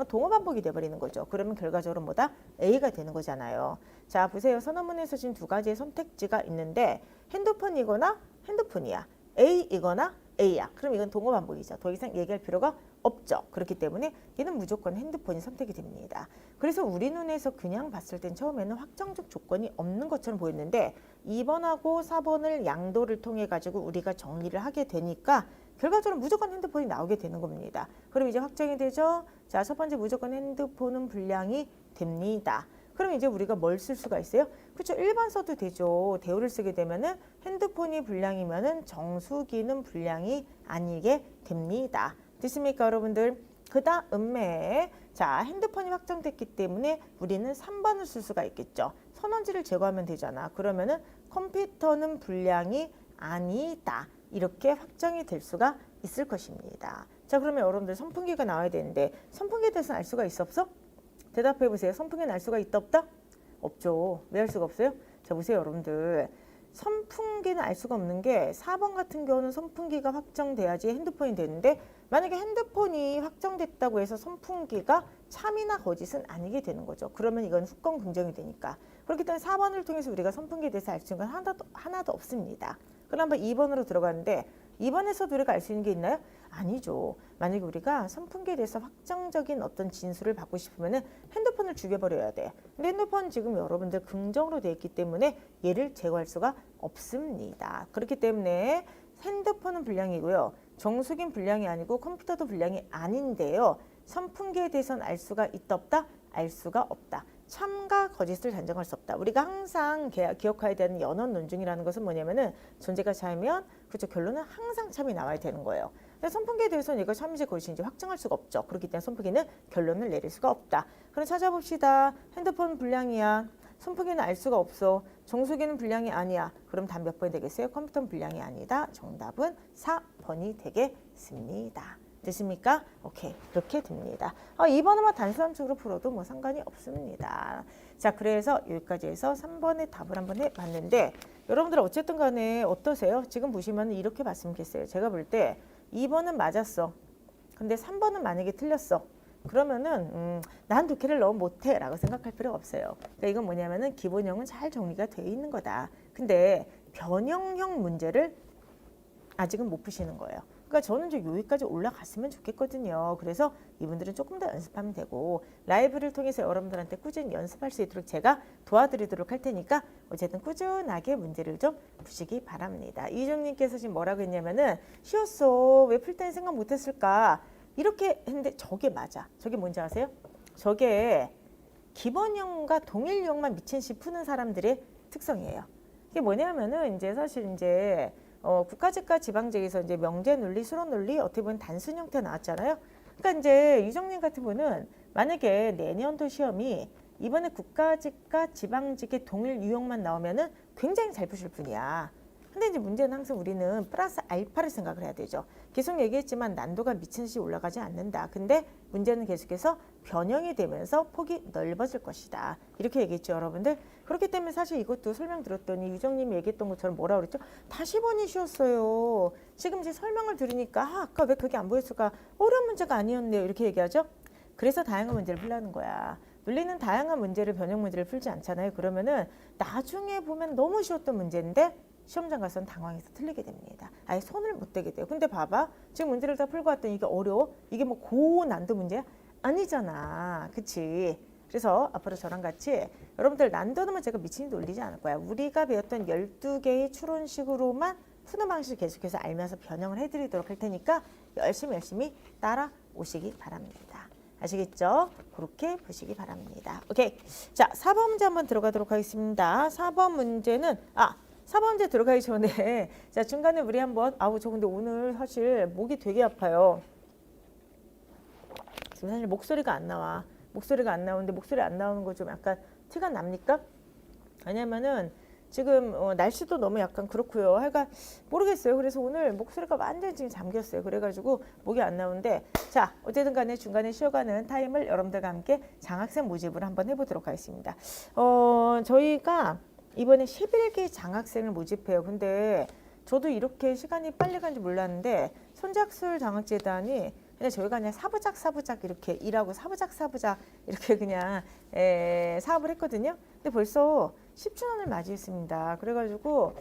동호 반복이 돼버리는 거죠. 그러면 결과적으로 뭐다? A가 되는 거잖아요. 자, 보세요. 선언문에서 지금 두 가지의 선택지가 있는데 핸드폰이거나 핸드폰이야. A이거나 A야. 그럼 이건 동호 반복이죠. 더 이상 얘기할 필요가 없죠. 그렇기 때문에 얘는 무조건 핸드폰이 선택이 됩니다. 그래서 우리 눈에서 그냥 봤을 땐 처음에는 확정적 조건이 없는 것처럼 보였는데 2번하고 4번을 양도를 통해 가지고 우리가 정리를 하게 되니까 결과적으로 무조건 핸드폰이 나오게 되는 겁니다. 그럼 이제 확정이 되죠. 자, 첫 번째 무조건 핸드폰은 불량이 됩니다. 그럼 이제 우리가 뭘 쓸 수가 있어요? 그렇죠. 1번 써도 되죠. 대우를 쓰게 되면은 핸드폰이 불량이면은 정수기는 불량이 아니게 됩니다. 됐습니까, 여러분들? 그 다음에 자, 핸드폰이 확정됐기 때문에 우리는 3번을 쓸 수가 있겠죠. 선언지를 제거하면 되잖아. 그러면은 컴퓨터는 불량이 아니다. 이렇게 확정이 될 수가 있을 것입니다. 자, 그러면 여러분들 선풍기가 나와야 되는데 선풍기에 대해서는 알 수가 있어 없어? 대답해 보세요. 선풍기는 알 수가 있다 없다? 없죠. 왜 알 수가 없어요? 자, 보세요, 여러분들. 선풍기는 알 수가 없는 게 4번 같은 경우는 선풍기가 확정돼야지 핸드폰이 되는데 만약에 핸드폰이 확정됐다고 해서 선풍기가 참이나 거짓은 아니게 되는 거죠. 그러면 이건 후권 긍정이 되니까. 그렇기 때문에 4번을 통해서 우리가 선풍기에 대해서 알 수 있는 건 하나도 없습니다. 그럼 한번 2번으로 들어가는데 2번에서도 우리가 알 수 있는 게 있나요? 아니죠. 만약에 우리가 선풍기에 대해서 확정적인 어떤 진술을 받고 싶으면 핸드폰을 죽여버려야 돼. 근데 핸드폰 지금 여러분들 긍정으로 되어 있기 때문에 얘를 제거할 수가 없습니다. 그렇기 때문에 핸드폰은 불량이고요. 정수기는 불량이 아니고 컴퓨터도 불량이 아닌데요. 선풍기에 대해서는 알 수가 있다 없다? 알 수가 없다. 참과 거짓을 단정할 수 없다. 우리가 항상 기억해야 되는 연원 논증이라는 것은 뭐냐면은 존재가 참이면 그렇죠. 결론은 항상 참이 나와야 되는 거예요. 근데 선풍기에 대해서는 이거 참인지 거짓인지 확정할 수가 없죠. 그렇기 때문에 선풍기는 결론을 내릴 수가 없다. 그럼 찾아봅시다. 핸드폰 불량이야. 선풍기는 알 수가 없어. 정수기는 불량이 아니야. 그럼 답 몇 번이 되겠어요? 컴퓨터는 불량이 아니다. 정답은 4번이 되겠습니다. 됐습니까? 오케이. 이렇게 됩니다. 2번은 단순함적으로 풀어도 뭐 상관이 없습니다. 자, 그래서 여기까지 해서 3번의 답을 한번 해봤는데 여러분들 어쨌든 간에 어떠세요? 지금 보시면 이렇게 봤으면 좋겠어요. 제가 볼 때 2번은 맞았어. 근데 3번은 만약에 틀렸어. 그러면은 난 독해를 너무 못해 라고 생각할 필요가 없어요. 그러니까 이건 뭐냐면은 기본형은 잘 정리가 되어 있는 거다. 근데 변형형 문제를 아직은 못 푸시는 거예요. 그러니까 저는 이제 여기까지 올라갔으면 좋겠거든요. 그래서 이분들은 조금 더 연습하면 되고 라이브를 통해서 여러분들한테 꾸준히 연습할 수 있도록 제가 도와드리도록 할 테니까 어쨌든 꾸준하게 문제를 좀 푸시기 바랍니다. 이종님께서 지금 뭐라고 했냐면은 쉬웠어. 왜 풀 때는 생각 못했을까? 이렇게 했는데 저게 맞아. 저게 뭔지 아세요? 저게 기본형과 동일형만 미친 듯이 푸는 사람들의 특성이에요. 이게 뭐냐면은 이제 사실 이제 국가직과 지방직에서 이제 명제 논리, 수론 논리 어떻게 보면 단순 형태 나왔잖아요. 그러니까 이제 이정님 같은 분은 만약에 내년도 시험이 이번에 국가직과 지방직의 동일 유형만 나오면은 굉장히 잘 푸실 분이야. 근데 이제 문제는 항상 우리는 플러스 알파를 생각을 해야 되죠. 계속 얘기했지만 난도가 미친 듯이 올라가지 않는다. 근데 문제는 계속해서 변형이 되면서 폭이 넓어질 것이다. 이렇게 얘기했죠, 여러분들. 그렇기 때문에 사실 이것도 설명드렸더니 유정님이 얘기했던 것처럼 뭐라고 그랬죠? 다시 보니 쉬웠어요. 지금 이제 설명을 들으니까 아까 왜 그게 안 보였을까? 어려운 문제가 아니었네요. 이렇게 얘기하죠. 그래서 다양한 문제를 풀라는 거야. 논리는 다양한 문제를 변형 문제를 풀지 않잖아요. 그러면은 나중에 보면 너무 쉬웠던 문제인데 시험장 가서는 당황해서 틀리게 됩니다. 아예 손을 못 대게 돼요. 근데 봐봐. 지금 문제를 다 풀고 왔더니 이게 어려워? 이게 뭐 고난도 문제야? 아니잖아. 그치? 그래서 앞으로 저랑 같이 여러분들 난도는 제가 미친 듯이 올리지 않을 거야. 우리가 배웠던 12개의 추론식으로만 푸는 방식을 계속해서 알면서 변형을 해드리도록 할 테니까 열심히 따라오시기 바랍니다. 아시겠죠? 그렇게 보시기 바랍니다. 오케이. 자, 4번 문제 한번 들어가도록 하겠습니다. 4번 문제는 4번 문제 들어가기 전에 자 중간에 우리 한번 저 근데 오늘 사실 목이 되게 아파요. 지금 사실 목소리가 안 나와. 목소리가 안 나오는데 목소리 안 나오는 거 좀 약간 티가 납니까? 왜냐면은 지금 날씨도 너무 약간 그렇고요. 하여간 모르겠어요. 그래서 오늘 목소리가 완전히 지금 잠겼어요. 그래가지고 목이 안 나오는데 자 어쨌든 간에 중간에 쉬어가는 타임을 여러분들과 함께 장학생 모집을 한번 해보도록 하겠습니다. 저희가 이번에 11기 장학생을 모집해요. 근데 저도 이렇게 시간이 빨리 간지 몰랐는데 선작술 장학재단이 그냥 저희가 그냥 사부작 이렇게 일하고 사부작 이렇게 그냥 사업을 했거든요. 근데 벌써 10주년을 맞이했습니다. 그래가지고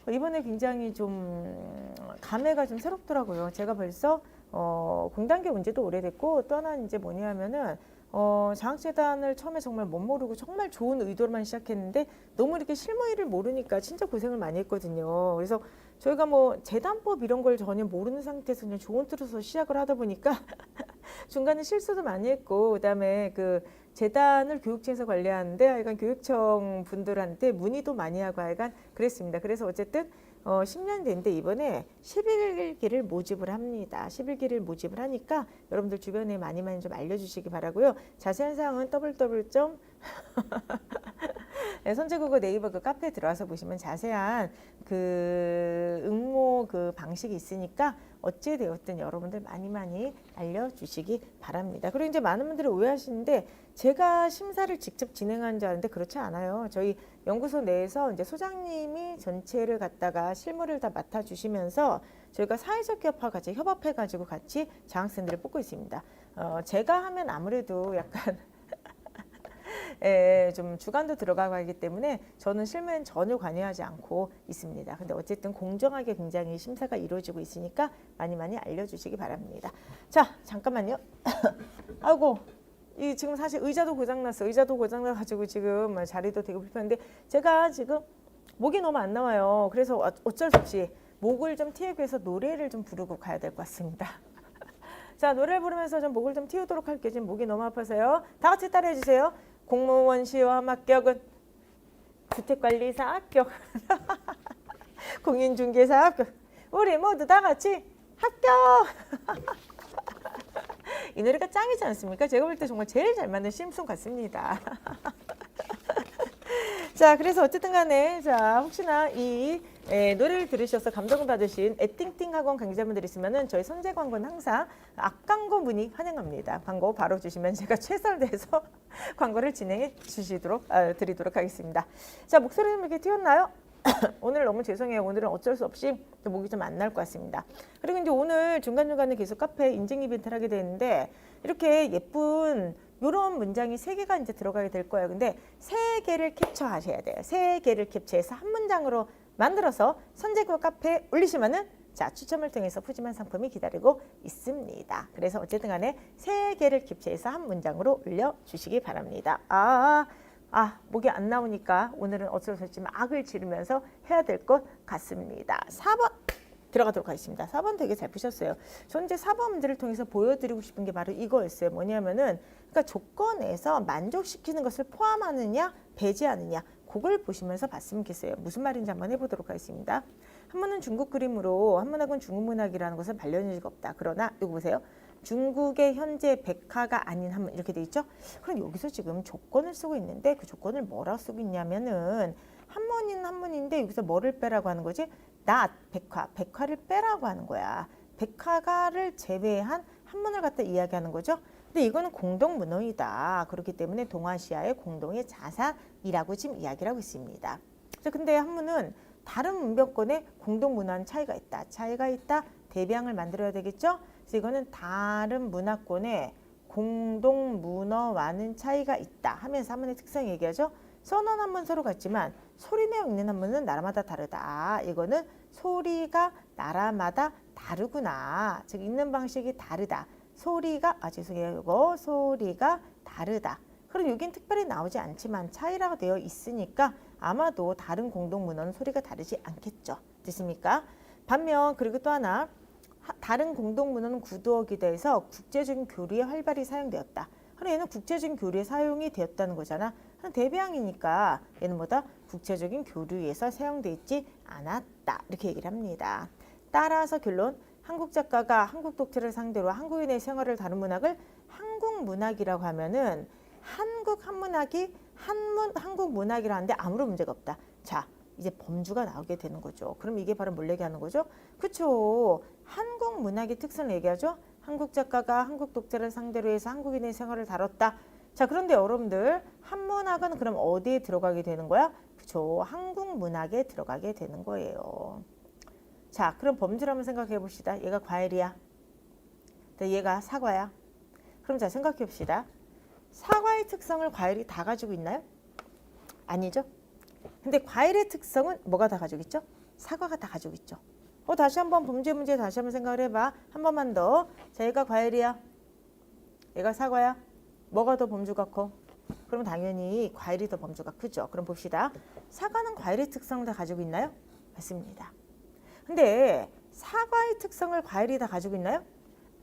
이번에 굉장히 좀 감회가 좀 새롭더라고요. 제가 벌써 공단계 문제도 오래됐고 또 하나는 이제 뭐냐면은 장학재단을 처음에 정말 못 모르고 정말 좋은 의도로만 시작했는데 너무 이렇게 실무일을 모르니까 진짜 고생을 많이 했거든요. 그래서 저희가 뭐 재단법 이런 걸 전혀 모르는 상태에서 그냥 좋은 뜻으로 시작을 하다 보니까 중간에 실수도 많이 했고 그다음에 그 재단을 교육청에서 관리하는데 하여간 교육청 분들한테 문의도 많이 하고 하여간 그랬습니다. 그래서 어쨌든 10년 됐는데 이번에 11기를 모집을 합니다. 11기를 모집을 하니까 여러분들 주변에 많이 좀 알려주시기 바라고요. 자세한 사항은 선제국어 네이버 그 카페에 들어와서 보시면 자세한 그 응모 그 방식이 있으니까 어찌 되었든 여러분들 많이 알려주시기 바랍니다. 그리고 이제 많은 분들이 오해하시는데 제가 심사를 직접 진행하는 줄 아는데 그렇지 않아요. 저희 연구소 내에서 이제 소장님이 전체를 갖다가 실무를 다 맡아주시면서 저희가 사회적 기업과 같이 협업해가지고 같이 장학생들을 뽑고 있습니다. 제가 하면 아무래도 약간 좀 주관도 들어가고 하기 때문에 저는 실무엔 전혀 관여하지 않고 있습니다. 근데 어쨌든 공정하게 굉장히 심사가 이루어지고 있으니까 많이 알려주시기 바랍니다. 자, 잠깐만요. 아이고, 지금 사실 의자도 고장났어. 의자도 고장나가지고 지금 자리도 되게 불편한데 제가 지금 목이 너무 안 나와요. 그래서 어쩔 수 없이 목을 좀 틔우기 위해서 노래를 좀 부르고 가야 될 것 같습니다. 자, 노래를 부르면서 좀 목을 좀 틔우도록 할게요. 지금 목이 너무 아파서요. 다 같이 따라해 주세요. 공무원 시험 합격은 주택관리사 합격 공인중개사 합격 우리 모두 다 같이 합격 이 노래가 짱이지 않습니까? 제가 볼 때 정말 제일 잘 맞는 심슨 같습니다. 자, 그래서 어쨌든 간에 자 혹시나 이 노래를 들으셔서 감동을 받으신 애팅팅 학원 관계자분들 있으면은 저희 선제 광고는 항상 앞광고 문의 환영합니다. 광고 바로 주시면 제가 최선을 다해서 광고를 진행해 주시도록 드리도록 하겠습니다. 자, 목소리 좀 이렇게 튀었나요? 오늘 너무 죄송해요. 오늘은 어쩔 수 없이 목이 좀 안 나올 것 같습니다. 그리고 이제 오늘 중간중간에 계속 카페 인증 이벤트를 하게 되는데 이렇게 예쁜 이런 문장이 3개가 이제 들어가게 될 거예요. 근데 3개를 캡처하셔야 돼요. 3개를 캡처해서 한 문장으로 만들어서 선제국어 카페에 올리시면은 자, 추첨을 통해서 푸짐한 상품이 기다리고 있습니다. 그래서 어쨌든 간에 3개를 캡처해서 한 문장으로 올려주시기 바랍니다. 목이 안 나오니까 오늘은 어쩔 수 없지만 악을 지르면서 해야 될 것 같습니다. 4번 들어가도록 하겠습니다. 4번 되게 잘 푸셨어요. 저는 이제 4번 문제를 통해서 보여드리고 싶은 게 바로 이거였어요. 뭐냐면은 그러니까 조건에서 만족시키는 것을 포함하느냐 배제하느냐 그걸 보시면서 봤으면 좋겠어요. 무슨 말인지 한번 해보도록 하겠습니다. 한문은 중국 그림으로 한문학은 중국 문학이라는 것은 반려의지가 없다. 그러나 이거 보세요. 중국의 현재 백화가 아닌 한문 이렇게 돼 있죠. 그럼 여기서 지금 조건을 쓰고 있는데 그 조건을 뭐라고 쓰고 있냐면은 한문인 한문인데 여기서 뭐를 빼라고 하는 거지? 백화를 빼라고 하는 거야. 백화가를 제외한 한문을 갖다 이야기하는 거죠. 근데 이거는 공동문어이다. 그렇기 때문에 동아시아의 공동의 자산이라고 지금 이야기를 하고 있습니다. 근데 한문은 다른 문명권의 공동문화는 차이가 있다. 대비항을 만들어야 되겠죠. 그래서 이거는 다른 문화권의 공동문어와는 차이가 있다 하면서 한문의 특성 얘기하죠. 선언 한문 서로 같지만 소리 내용 있는 한문은 나라마다 다르다. 이거는 소리가 나라마다 다르구나. 즉 읽는 방식이 다르다. 소리가 다르다. 그럼 여긴 특별히 나오지 않지만 차이라고 되어 있으니까 아마도 다른 공동문어는 소리가 다르지 않겠죠. 됐습니까? 반면 그리고 또 하나 다른 공동문어는 구두어기다 해서 국제적인 교류에 활발히 사용되었다. 그럼 얘는 국제적인 교류에 사용이 되었다는 거잖아. 대비항이니까 얘는 뭐다? 국제적인 교류에서 사용되어 있지 않았다. 이렇게 얘기를 합니다. 따라서 결론, 한국 작가가 한국 독자를 상대로 한국인의 생활을 다룬 문학을 한국문학이라고 하면은 한국 한문학이 한국 문학이라는데 아무런 문제가 없다. 자, 이제 범주가 나오게 되는 거죠. 그럼 이게 바로 뭘 얘기하는 거죠? 그쵸. 한국 문학의 특성을 얘기하죠. 한국 작가가 한국 독자를 상대로 해서 한국인의 생활을 다뤘다. 자, 그런데 여러분들 한문학은 그럼 어디에 들어가게 되는 거야? 그쵸. 한국 문학에 들어가게 되는 거예요. 자, 그럼 범주를 한번 생각해 봅시다. 얘가 과일이야. 얘가 사과야. 그럼 자, 생각해 봅시다. 사과의 특성을 과일이 다 가지고 있나요? 아니죠. 근데 과일의 특성은 뭐가 다 가지고 있죠? 사과가 다 가지고 있죠. 다시 한번 범죄 문제 다시 한번 생각을 해봐. 한 번만 더. 자, 얘가 과일이야. 얘가 사과야. 뭐가 더 범주가 커? 그러면 당연히 과일이 더 범주가 크죠. 그럼 봅시다. 사과는 과일의 특성을 다 가지고 있나요? 맞습니다. 근데 사과의 특성을 과일이 다 가지고 있나요?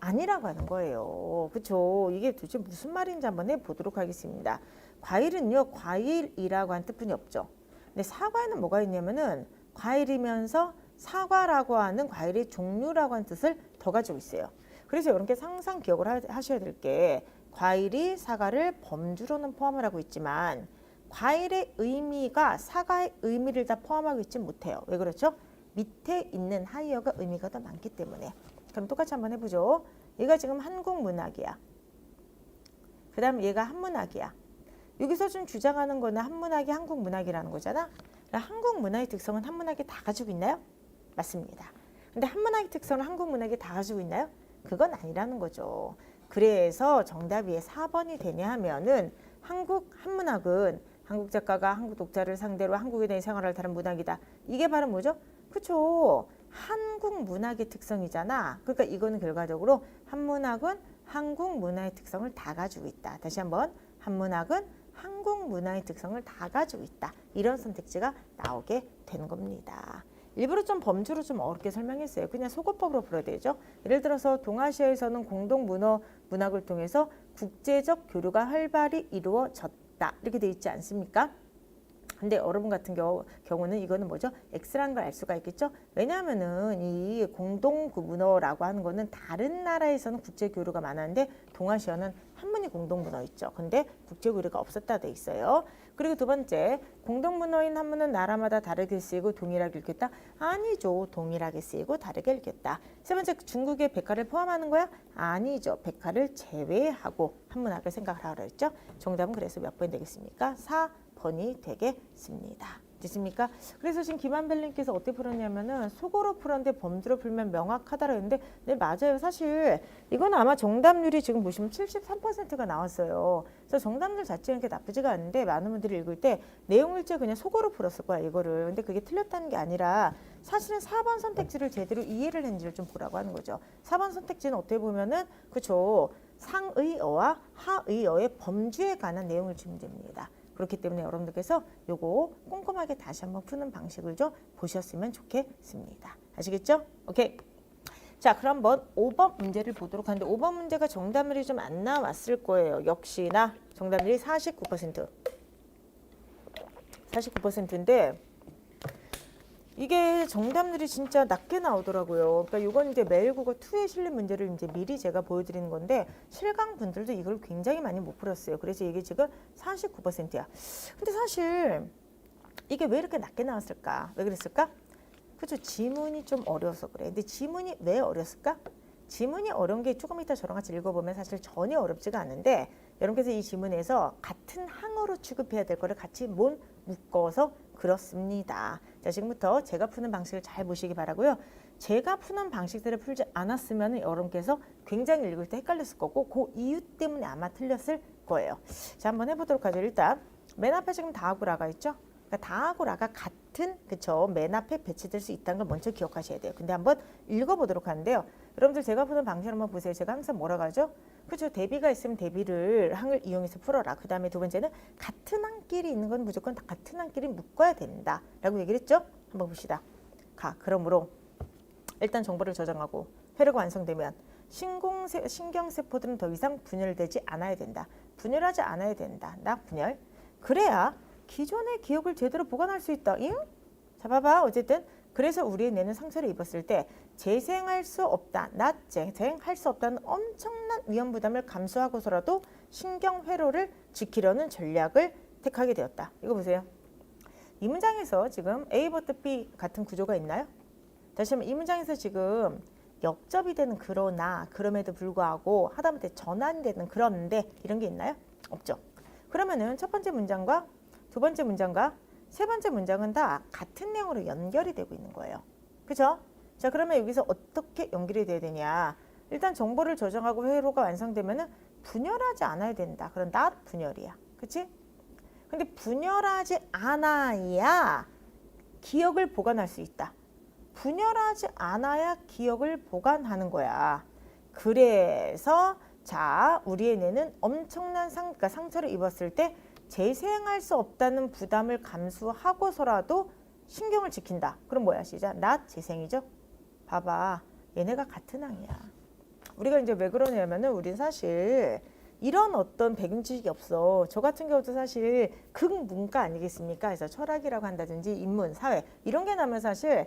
아니라고 하는 거예요. 그렇죠? 이게 도대체 무슨 말인지 한번 해보도록 하겠습니다. 과일은요, 과일이라고 한 뜻뿐이 없죠. 근데 사과에는 뭐가 있냐면은 과일이면서 사과라고 하는 과일의 종류라고 하는 뜻을 더 가지고 있어요. 그래서 이렇게 항상 기억을 하셔야 될 게 과일이 사과를 범주로는 포함을 하고 있지만 과일의 의미가 사과의 의미를 다 포함하고 있지 못해요. 왜 그렇죠? 밑에 있는 하이어가 의미가 더 많기 때문에. 그럼 똑같이 한번 해보죠. 얘가 지금 한국 문학이야. 그 다음 얘가 한문학이야. 여기서 좀 주장하는 거는 한문학이 한국 문학이라는 거잖아. 한국 문학의 특성은 한문학이 다 가지고 있나요? 맞습니다. 근데 한문학의 특성을 한국 문학이 다 가지고 있나요? 그건 아니라는 거죠. 그래서 정답이 4번이 되냐 하면은 한문학은 한국 작가가 한국 독자를 상대로 한국인의 생활을 다룬 문학이다. 이게 바로 뭐죠? 그쵸. 한국 문학의 특성이잖아. 그러니까 이거는 결과적으로 한문학은 한국 문화의 특성을 다 가지고 있다. 다시 한번 한문학은 한국 문화의 특성을 다 가지고 있다. 이런 선택지가 나오게 되는 겁니다. 일부러 좀 범주로 좀 어렵게 설명했어요. 그냥 소거법으로 풀어야 되죠. 예를 들어서 동아시아에서는 공동 문학을 통해서 국제적 교류가 활발히 이루어졌다. 이렇게 돼 있지 않습니까? 근데 여러분 같은 경우는 이거는 뭐죠? X라는 걸 알 수가 있겠죠? 왜냐하면은 이 공동 문어라고 하는 거는 다른 나라에서는 국제 교류가 많았는데 동아시아는 한문이 공동 문어 있죠. 근데 국제 교류가 없었다 돼 있어요. 그리고 두 번째, 공동 문어인 한문은 나라마다 다르게 쓰이고 동일하게 읽겠다? 아니죠. 동일하게 쓰이고 다르게 읽겠다. 세 번째, 중국의 백화를 포함하는 거야? 아니죠. 백화를 제외하고 한문학을 생각을 하라 했죠. 정답은 그래서 몇 번 되겠습니까? 4번이 되겠습니다. 됐습니까? 그래서 지금 김한별님께서 어떻게 풀었냐면은 속어로 풀었는데 범주로 풀면 명확하다라고 했는데 네, 맞아요. 사실 이건 아마 정답률이 지금 보시면 73%가 나왔어요. 그래서 정답률 자체는 그렇게 나쁘지가 않은데 많은 분들이 읽을 때 내용일지 그냥 속어로 풀었을 거야 이거를. 근데 그게 틀렸다는 게 아니라 사실은 4번 선택지를 제대로 이해를 했는지를 좀 보라고 하는 거죠. 4번 선택지는 어떻게 보면은 그쵸, 상의어와 하의어의 범주에 관한 내용을 주면 됩니다. 그렇기 때문에 여러분들께서 요거 꼼꼼하게 다시 한번 푸는 방식을 좀 보셨으면 좋겠습니다. 아시겠죠? 오케이. 자, 그럼 한번 5번 문제를 보도록 하는데 5번 문제가 정답률이 좀 안 나왔을 거예요. 역시나 정답률이 49%. 49%인데 이게 정답률이 진짜 낮게 나오더라고요. 그러니까 이건 이제 매일국어 2에 실린 문제를 이제 미리 제가 보여드리는 건데 실강 분들도 이걸 굉장히 많이 못 풀었어요. 그래서 이게 지금 49%야. 근데 사실 이게 왜 이렇게 낮게 나왔을까? 왜 그랬을까? 그렇죠. 지문이 좀 어려워서 그래. 근데 지문이 왜 어렸을까? 지문이 어려운 게 조금 이따 저랑 같이 읽어보면 사실 전혀 어렵지가 않은데 여러분께서 이 지문에서 같은 항어로 취급해야 될 거를 같이 못 묶어서 그렇습니다. 자, 지금부터 제가 푸는 방식을 잘 보시기 바라고요. 제가 푸는 방식대로 풀지 않았으면 여러분께서 굉장히 읽을 때 헷갈렸을 거고 그 이유 때문에 아마 틀렸을 거예요. 자, 한번 해보도록 하죠. 일단 맨 앞에 지금 다하고 라가 있죠. 그러니까 다하고 라가 같은 그쵸 맨 앞에 배치될 수 있다는 걸 먼저 기억하셔야 돼요. 근데 한번 읽어보도록 하는데요. 여러분들 제가 푸는 방식을 한번 보세요. 제가 항상 뭐라고 하죠? 그렇죠. 대비가 있으면 대비를 항을 이용해서 풀어라. 그 다음에 두 번째는 같은 항끼리 있는 건 무조건 다 같은 항끼리 묶어야 된다. 라고 얘기를 했죠? 한번 봅시다. 그러므로 일단 정보를 저장하고 회로가 완성되면 신경세포들은 더 이상 분열되지 않아야 된다. 분열하지 않아야 된다. 분열. 그래야 기존의 기억을 제대로 보관할 수 있다. 응? 자, 봐봐. 어쨌든 그래서 우리의 뇌는 상처를 입었을 때 재생할 수 없다. 재생할 수 없다는 엄청난 위험 부담을 감수하고서라도 신경회로를 지키려는 전략을 택하게 되었다. 이거 보세요. 이 문장에서 지금 A 버트 B 같은 구조가 있나요? 다시 한번 이 문장에서 지금 역접이 되는 그러나 그럼에도 불구하고 하다못해 전환되는 그런데 이런 게 있나요? 없죠. 그러면은 첫 번째 문장과 두 번째 문장과 세 번째 문장은 다 같은 내용으로 연결이 되고 있는 거예요. 그죠? 자, 그러면 여기서 어떻게 연결이 돼야 되냐? 일단 정보를 저장하고 회로가 완성되면은 분열하지 않아야 된다. 그럼 not 분열이야. 그치? 근데 분열하지 않아야 기억을 보관할 수 있다. 분열하지 않아야 기억을 보관하는 거야. 그래서 자, 우리의 뇌는 엄청난 그러니까 상처를 입었을 때 재생할 수 없다는 부담을 감수하고서라도 신경을 지킨다. 그럼 뭐야? 시작. not 재생이죠. 봐봐. 얘네가 같은 항이야. 우리가 이제 왜 그러냐면은 우린 사실 이런 어떤 배경 지식이 없어. 저 같은 경우도 사실 극문과 아니겠습니까? 그래서 철학이라고 한다든지 인문, 사회 이런 게 나면 사실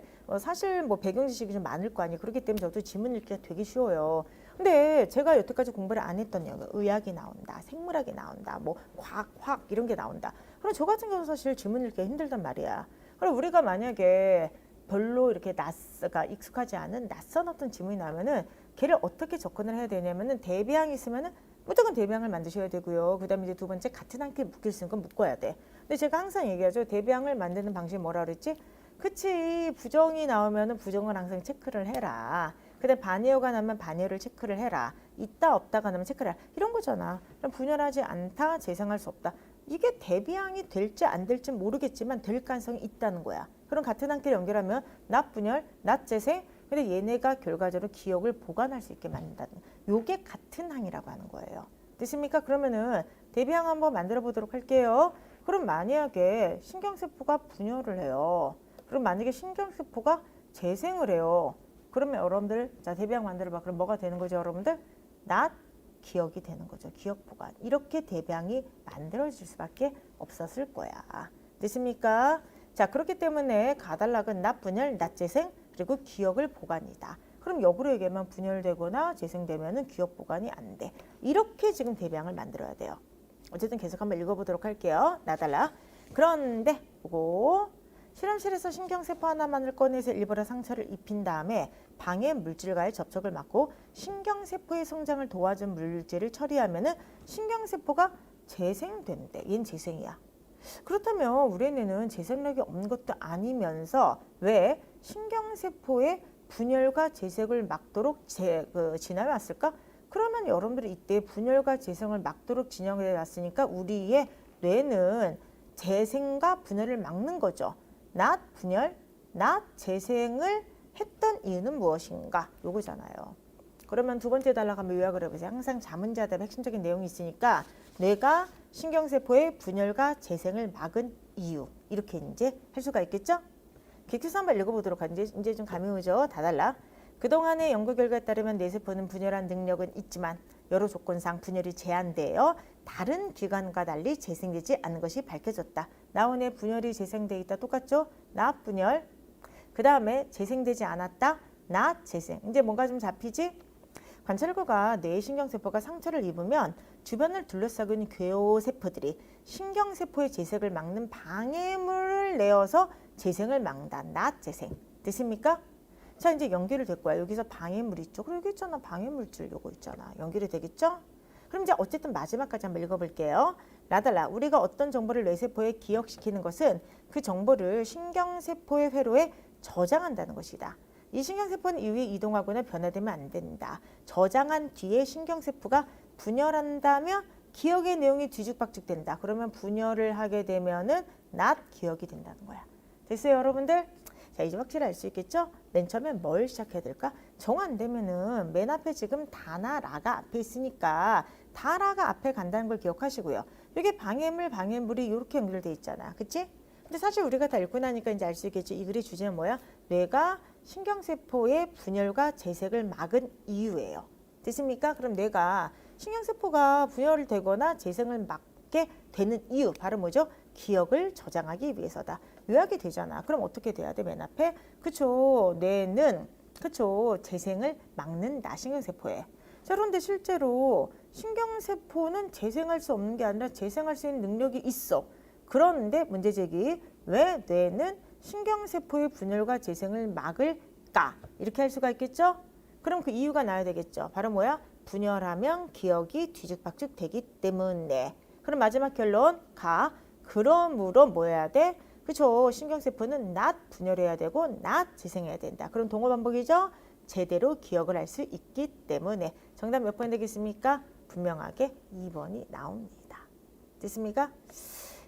뭐 배경 지식이 좀 많을 거 아니에요. 그렇기 때문에 저도 지문 읽기가 되게 쉬워요. 근데 제가 여태까지 공부를 안 했던 영역, 의학이 나온다, 생물학이 나온다, 뭐 과학, 화학 이런 게 나온다. 그럼 저 같은 경우 사실 지문 읽기가 힘들단 말이야. 그럼 우리가 만약에 별로 이렇게 그러니까 익숙하지 않은 낯선 어떤 지문이 나면은 걔를 어떻게 접근을 해야 되냐면은 대비항이 있으면은 무조건 대비항을 만드셔야 되고요. 그 다음에 이제 두 번째 같은 한 끼 묶일 수 있는 건 묶어야 돼. 근데 제가 항상 얘기하죠. 대비항을 만드는 방식이 뭐라 그랬지? 그치. 부정이 나오면은 부정을 항상 체크를 해라. 그 다음에 반의어가 나면 반의어를 체크를 해라. 있다 없다가 나면 체크를 해라. 이런 거잖아. 그럼 분열하지 않다. 재생할 수 없다. 이게 대비항이 될지 안 될지 모르겠지만 될 가능성이 있다는 거야. 그럼 같은 한 끼를 연결하면 not 분열, not 재생. 근데 얘네가 결과적으로 기억을 보관할 수 있게 만든다는 요게 같은 항이라고 하는 거예요. 됐습니까? 그러면은 대비항 한번 만들어 보도록 할게요. 그럼 만약에 신경세포가 분열을 해요. 그럼 만약에 신경세포가 재생을 해요. 그러면 여러분들 자 대비항 만들어 봐. 그럼 뭐가 되는 거죠, 여러분들? not 기억이 되는 거죠. 기억 보관. 이렇게 대비항이 만들어질 수밖에 없었을 거야. 됐습니까? 자, 그렇기 때문에 가달락은 not 분열, not 재생 그리고 기억을 보관이다. 그럼 역으로 얘기하면 분열되거나 재생되면은 기억 보관이 안 돼. 이렇게 지금 대비항을 만들어야 돼요. 어쨌든 계속 한번 읽어보도록 할게요. 나달라. 그런데 보고 실험실에서 신경세포 하나만을 꺼내서 일부러 상처를 입힌 다음에 방해 물질과의 접촉을 막고 신경세포의 성장을 도와준 물질을 처리하면은 신경세포가 재생된대. 얘는 재생이야. 그렇다면 우리 뇌는 재생력이 없는 것도 아니면서 왜 신경세포의 분열과 재생을 막도록 진화해 왔을까? 그러면 여러분들이 이때 분열과 재생을 막도록 진화해 왔으니까 우리의 뇌는 재생과 분열을 막는 거죠. not 분열, not 재생을 했던 이유는 무엇인가? 요거잖아요. 그러면 두 번째 단락 한번 요약을 해보세요. 항상 자문자답 핵심적인 내용이 있으니까 뇌가 신경세포의 분열과 재생을 막은 이유 이렇게 이제 할 수가 있겠죠? 기초서 한번 읽어보도록 하죠. 이제 좀 감이 오죠? 다 달라. 그동안의 연구 결과에 따르면 뇌세포는 분열한 능력은 있지만 여러 조건상 분열이 제한되어 다른 기관과 달리 재생되지 않는 것이 밝혀졌다. 나온의 분열이 재생돼 있다. 똑같죠? not 분열. 그 다음에 재생되지 않았다. not 재생. 이제 뭔가 좀 잡히지? 관찰 결과 뇌의 신경세포가 상처를 입으면 주변을 둘러싸고 있는 괴오세포들이 신경세포의 재생을 막는 방해물을 내어서 재생을 막는다. not 재생. 됐습니까? 자, 이제 연결이 될 거야. 여기서 방해물 있죠. 그리고 여기 있잖아. 방해물질 요거 있잖아. 연결이 되겠죠? 그럼 이제 어쨌든 마지막까지 한번 읽어볼게요. 라달라, 우리가 어떤 정보를 뇌세포에 기억시키는 것은 그 정보를 신경세포의 회로에 저장한다는 것이다. 이 신경세포는 이후에 이동하거나 변화되면 안 된다. 저장한 뒤에 신경세포가 분열한다면 기억의 내용이 뒤죽박죽된다. 그러면 분열을 하게 되면은 not 기억이 된다는 거야. 됐어요, 여러분들? 자, 이제 확실히 알 수 있겠죠? 맨 처음에 뭘 시작해야 될까? 정 안 되면은 맨 앞에 지금 다나 라가 앞에 있으니까 다라가 앞에 간다는 걸 기억하시고요. 이게 방해물이 이렇게 연결돼 있잖아. 그치? 근데 사실 우리가 다 읽고 나니까 이제 알 수 있겠죠. 이 글의 주제는 뭐야? 뇌가 신경세포의 분열과 재생을 막은 이유예요. 됐습니까? 그럼 뇌가 신경세포가 분열을 되거나 재생을 막게 되는 이유 바로 뭐죠? 기억을 저장하기 위해서다. 요약이 되잖아. 그럼 어떻게 돼야 돼? 맨 앞에 그쵸? 뇌는 그쵸? 재생을 막는다. 신경세포에. 자, 그런데 실제로 신경세포는 재생할 수 없는 게 아니라 재생할 수 있는 능력이 있어. 그런데 문제제기, 왜 뇌는 신경세포의 분열과 재생을 막을까? 이렇게 할 수가 있겠죠? 그럼 그 이유가 나야 되겠죠. 바로 뭐야? 분열하면 기억이 뒤죽박죽 되기 때문에. 그럼 마지막 결론 가. 그러므로 뭐 해야 돼? 그쵸? 신경세포는 not 분열해야 되고 not 재생해야 된다. 그럼 동호 반복이죠? 제대로 기억을 할 수 있기 때문에. 정답 몇 번 되겠습니까? 분명하게 2번이 나옵니다. 됐습니까?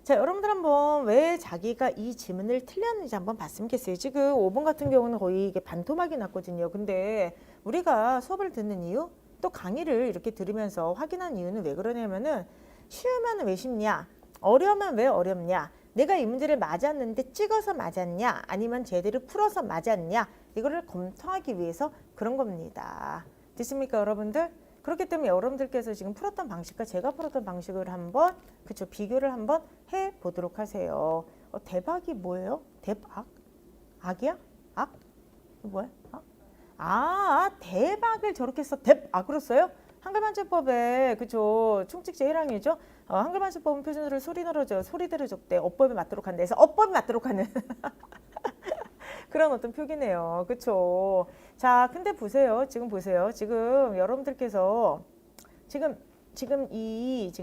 자, 여러분들 한번 왜 자기가 이 지문을 틀렸는지 한번 봤으면 좋겠어요. 지금 5번 같은 경우는 거의 이게 반토막이 났거든요. 근데 우리가 수업을 듣는 이유, 또 강의를 이렇게 들으면서 확인한 이유는 왜 그러냐면은 쉬우면 왜 쉽냐? 어려우면 왜 어렵냐? 내가 이 문제를 맞았는데 찍어서 맞았냐? 아니면 제대로 풀어서 맞았냐? 이거를 검토하기 위해서 그런 겁니다. 됐습니까, 여러분들? 그렇기 때문에 여러분들께서 지금 풀었던 방식과 제가 풀었던 방식을 한번 그쵸 비교를 한번 해보도록 하세요. 대박이 뭐예요? 대박? 악이야? 악? 뭐야? 대박을 저렇게 써. 악으로 써요? 한글반제법에 그쵸 충직제 1항이죠. 한글반제법은 표준어를 소리대로 적대 어법에 맞도록 한다 해서 어법에 맞도록 하는 그런 어떤 표기네요. 그쵸? 자, 근데 보세요. 지금 보세요. 지금 여러분들께서 지금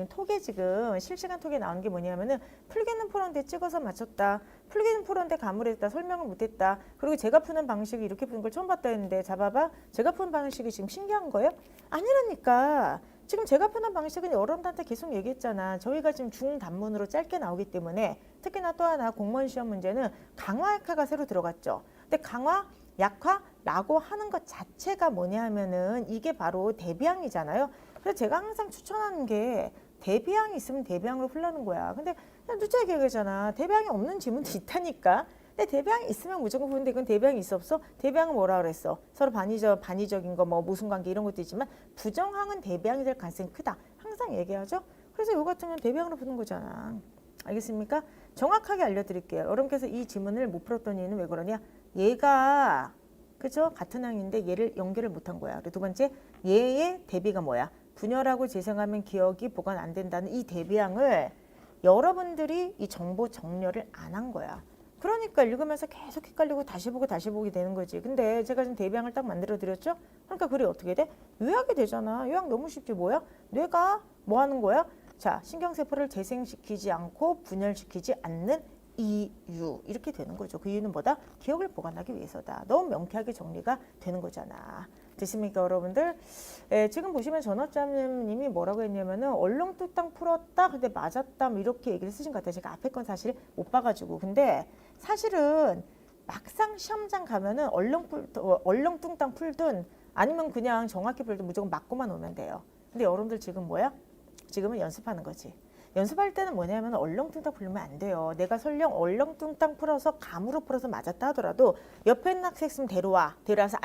톡에 지금 실시간 톡에 나온 게 뭐냐면은 풀기는 풀었는데 찍어서 맞췄다. 풀기는 풀었는데 가물했다. 설명을 못했다. 그리고 제가 푸는 방식이 이렇게 푸는 걸 처음 봤다 했는데 잡아봐. 제가 푸는 방식이 지금 신기한 거예요? 아니라니까. 지금 제가 푸는 방식은 여러분들한테 계속 얘기했잖아. 저희가 지금 중단문으로 짧게 나오기 때문에 특히나 또 하나 공무원 시험 문제는 강화, 약화가 새로 들어갔죠. 근데 강화, 약화라고 하는 것 자체가 뭐냐 하면은 이게 바로 대비항이잖아요. 그래서 제가 항상 추천하는 게 대비항이 있으면 대비항으로 풀라는 거야. 근데 누차 얘기하잖아. 대비항이 없는 지문도 있다니까. 근데 대비항이 있으면 무조건 푸는데 이건 대비항이 있어 없어? 대비항은 뭐라 그랬어? 서로 반의적인 거 뭐 무슨 관계 이런 것도 있지만 부정항은 대비항이 될 가능성이 크다. 항상 얘기하죠. 그래서 이거 같은 건 대비항으로 푸는 거잖아. 알겠습니까? 정확하게 알려드릴게요. 여러분께서 이 지문을 못 풀었던 이유는 왜 그러냐? 얘가 그죠? 같은 항인데 얘를 연결을 못한 거야. 그리고 두 번째 얘의 대비가 뭐야? 분열하고 재생하면 기억이 보관 안 된다는 이 대비항을 여러분들이 이 정보 정렬을 안 한 거야. 그러니까 읽으면서 계속 헷갈리고 다시 보게 되는 거지. 근데 제가 지금 대비항을 딱 만들어 드렸죠? 그러니까 글이 어떻게 돼? 요약이 되잖아. 요약 너무 쉽지. 뭐야? 뇌가 뭐 하는 거야? 자, 신경세포를 재생시키지 않고 분열시키지 않는 이유 이렇게 되는 거죠. 그 이유는 뭐다? 기억을 보관하기 위해서다. 너무 명쾌하게 정리가 되는 거잖아. 됐습니까, 여러분들? 지금 보시면 전업자님이 뭐라고 했냐면은 얼렁뚱땅 풀었다, 근데 맞았다, 뭐 이렇게 얘기를 쓰신 것 같아요. 제가 앞에 건 사실 못 봐가지고. 근데 사실은 막상 시험장 가면은 얼렁뚱땅 풀든 아니면 그냥 정확히 풀든 무조건 맞고만 오면 돼요. 근데 여러분들 지금 뭐야? 지금은 연습하는 거지. 연습할 때는 뭐냐면 얼렁뚱땅 풀면 안 돼요. 내가 설령 얼렁뚱땅 풀어서 감으로 풀어서 맞았다 하더라도 옆에 있는 학생 있으면 데려와서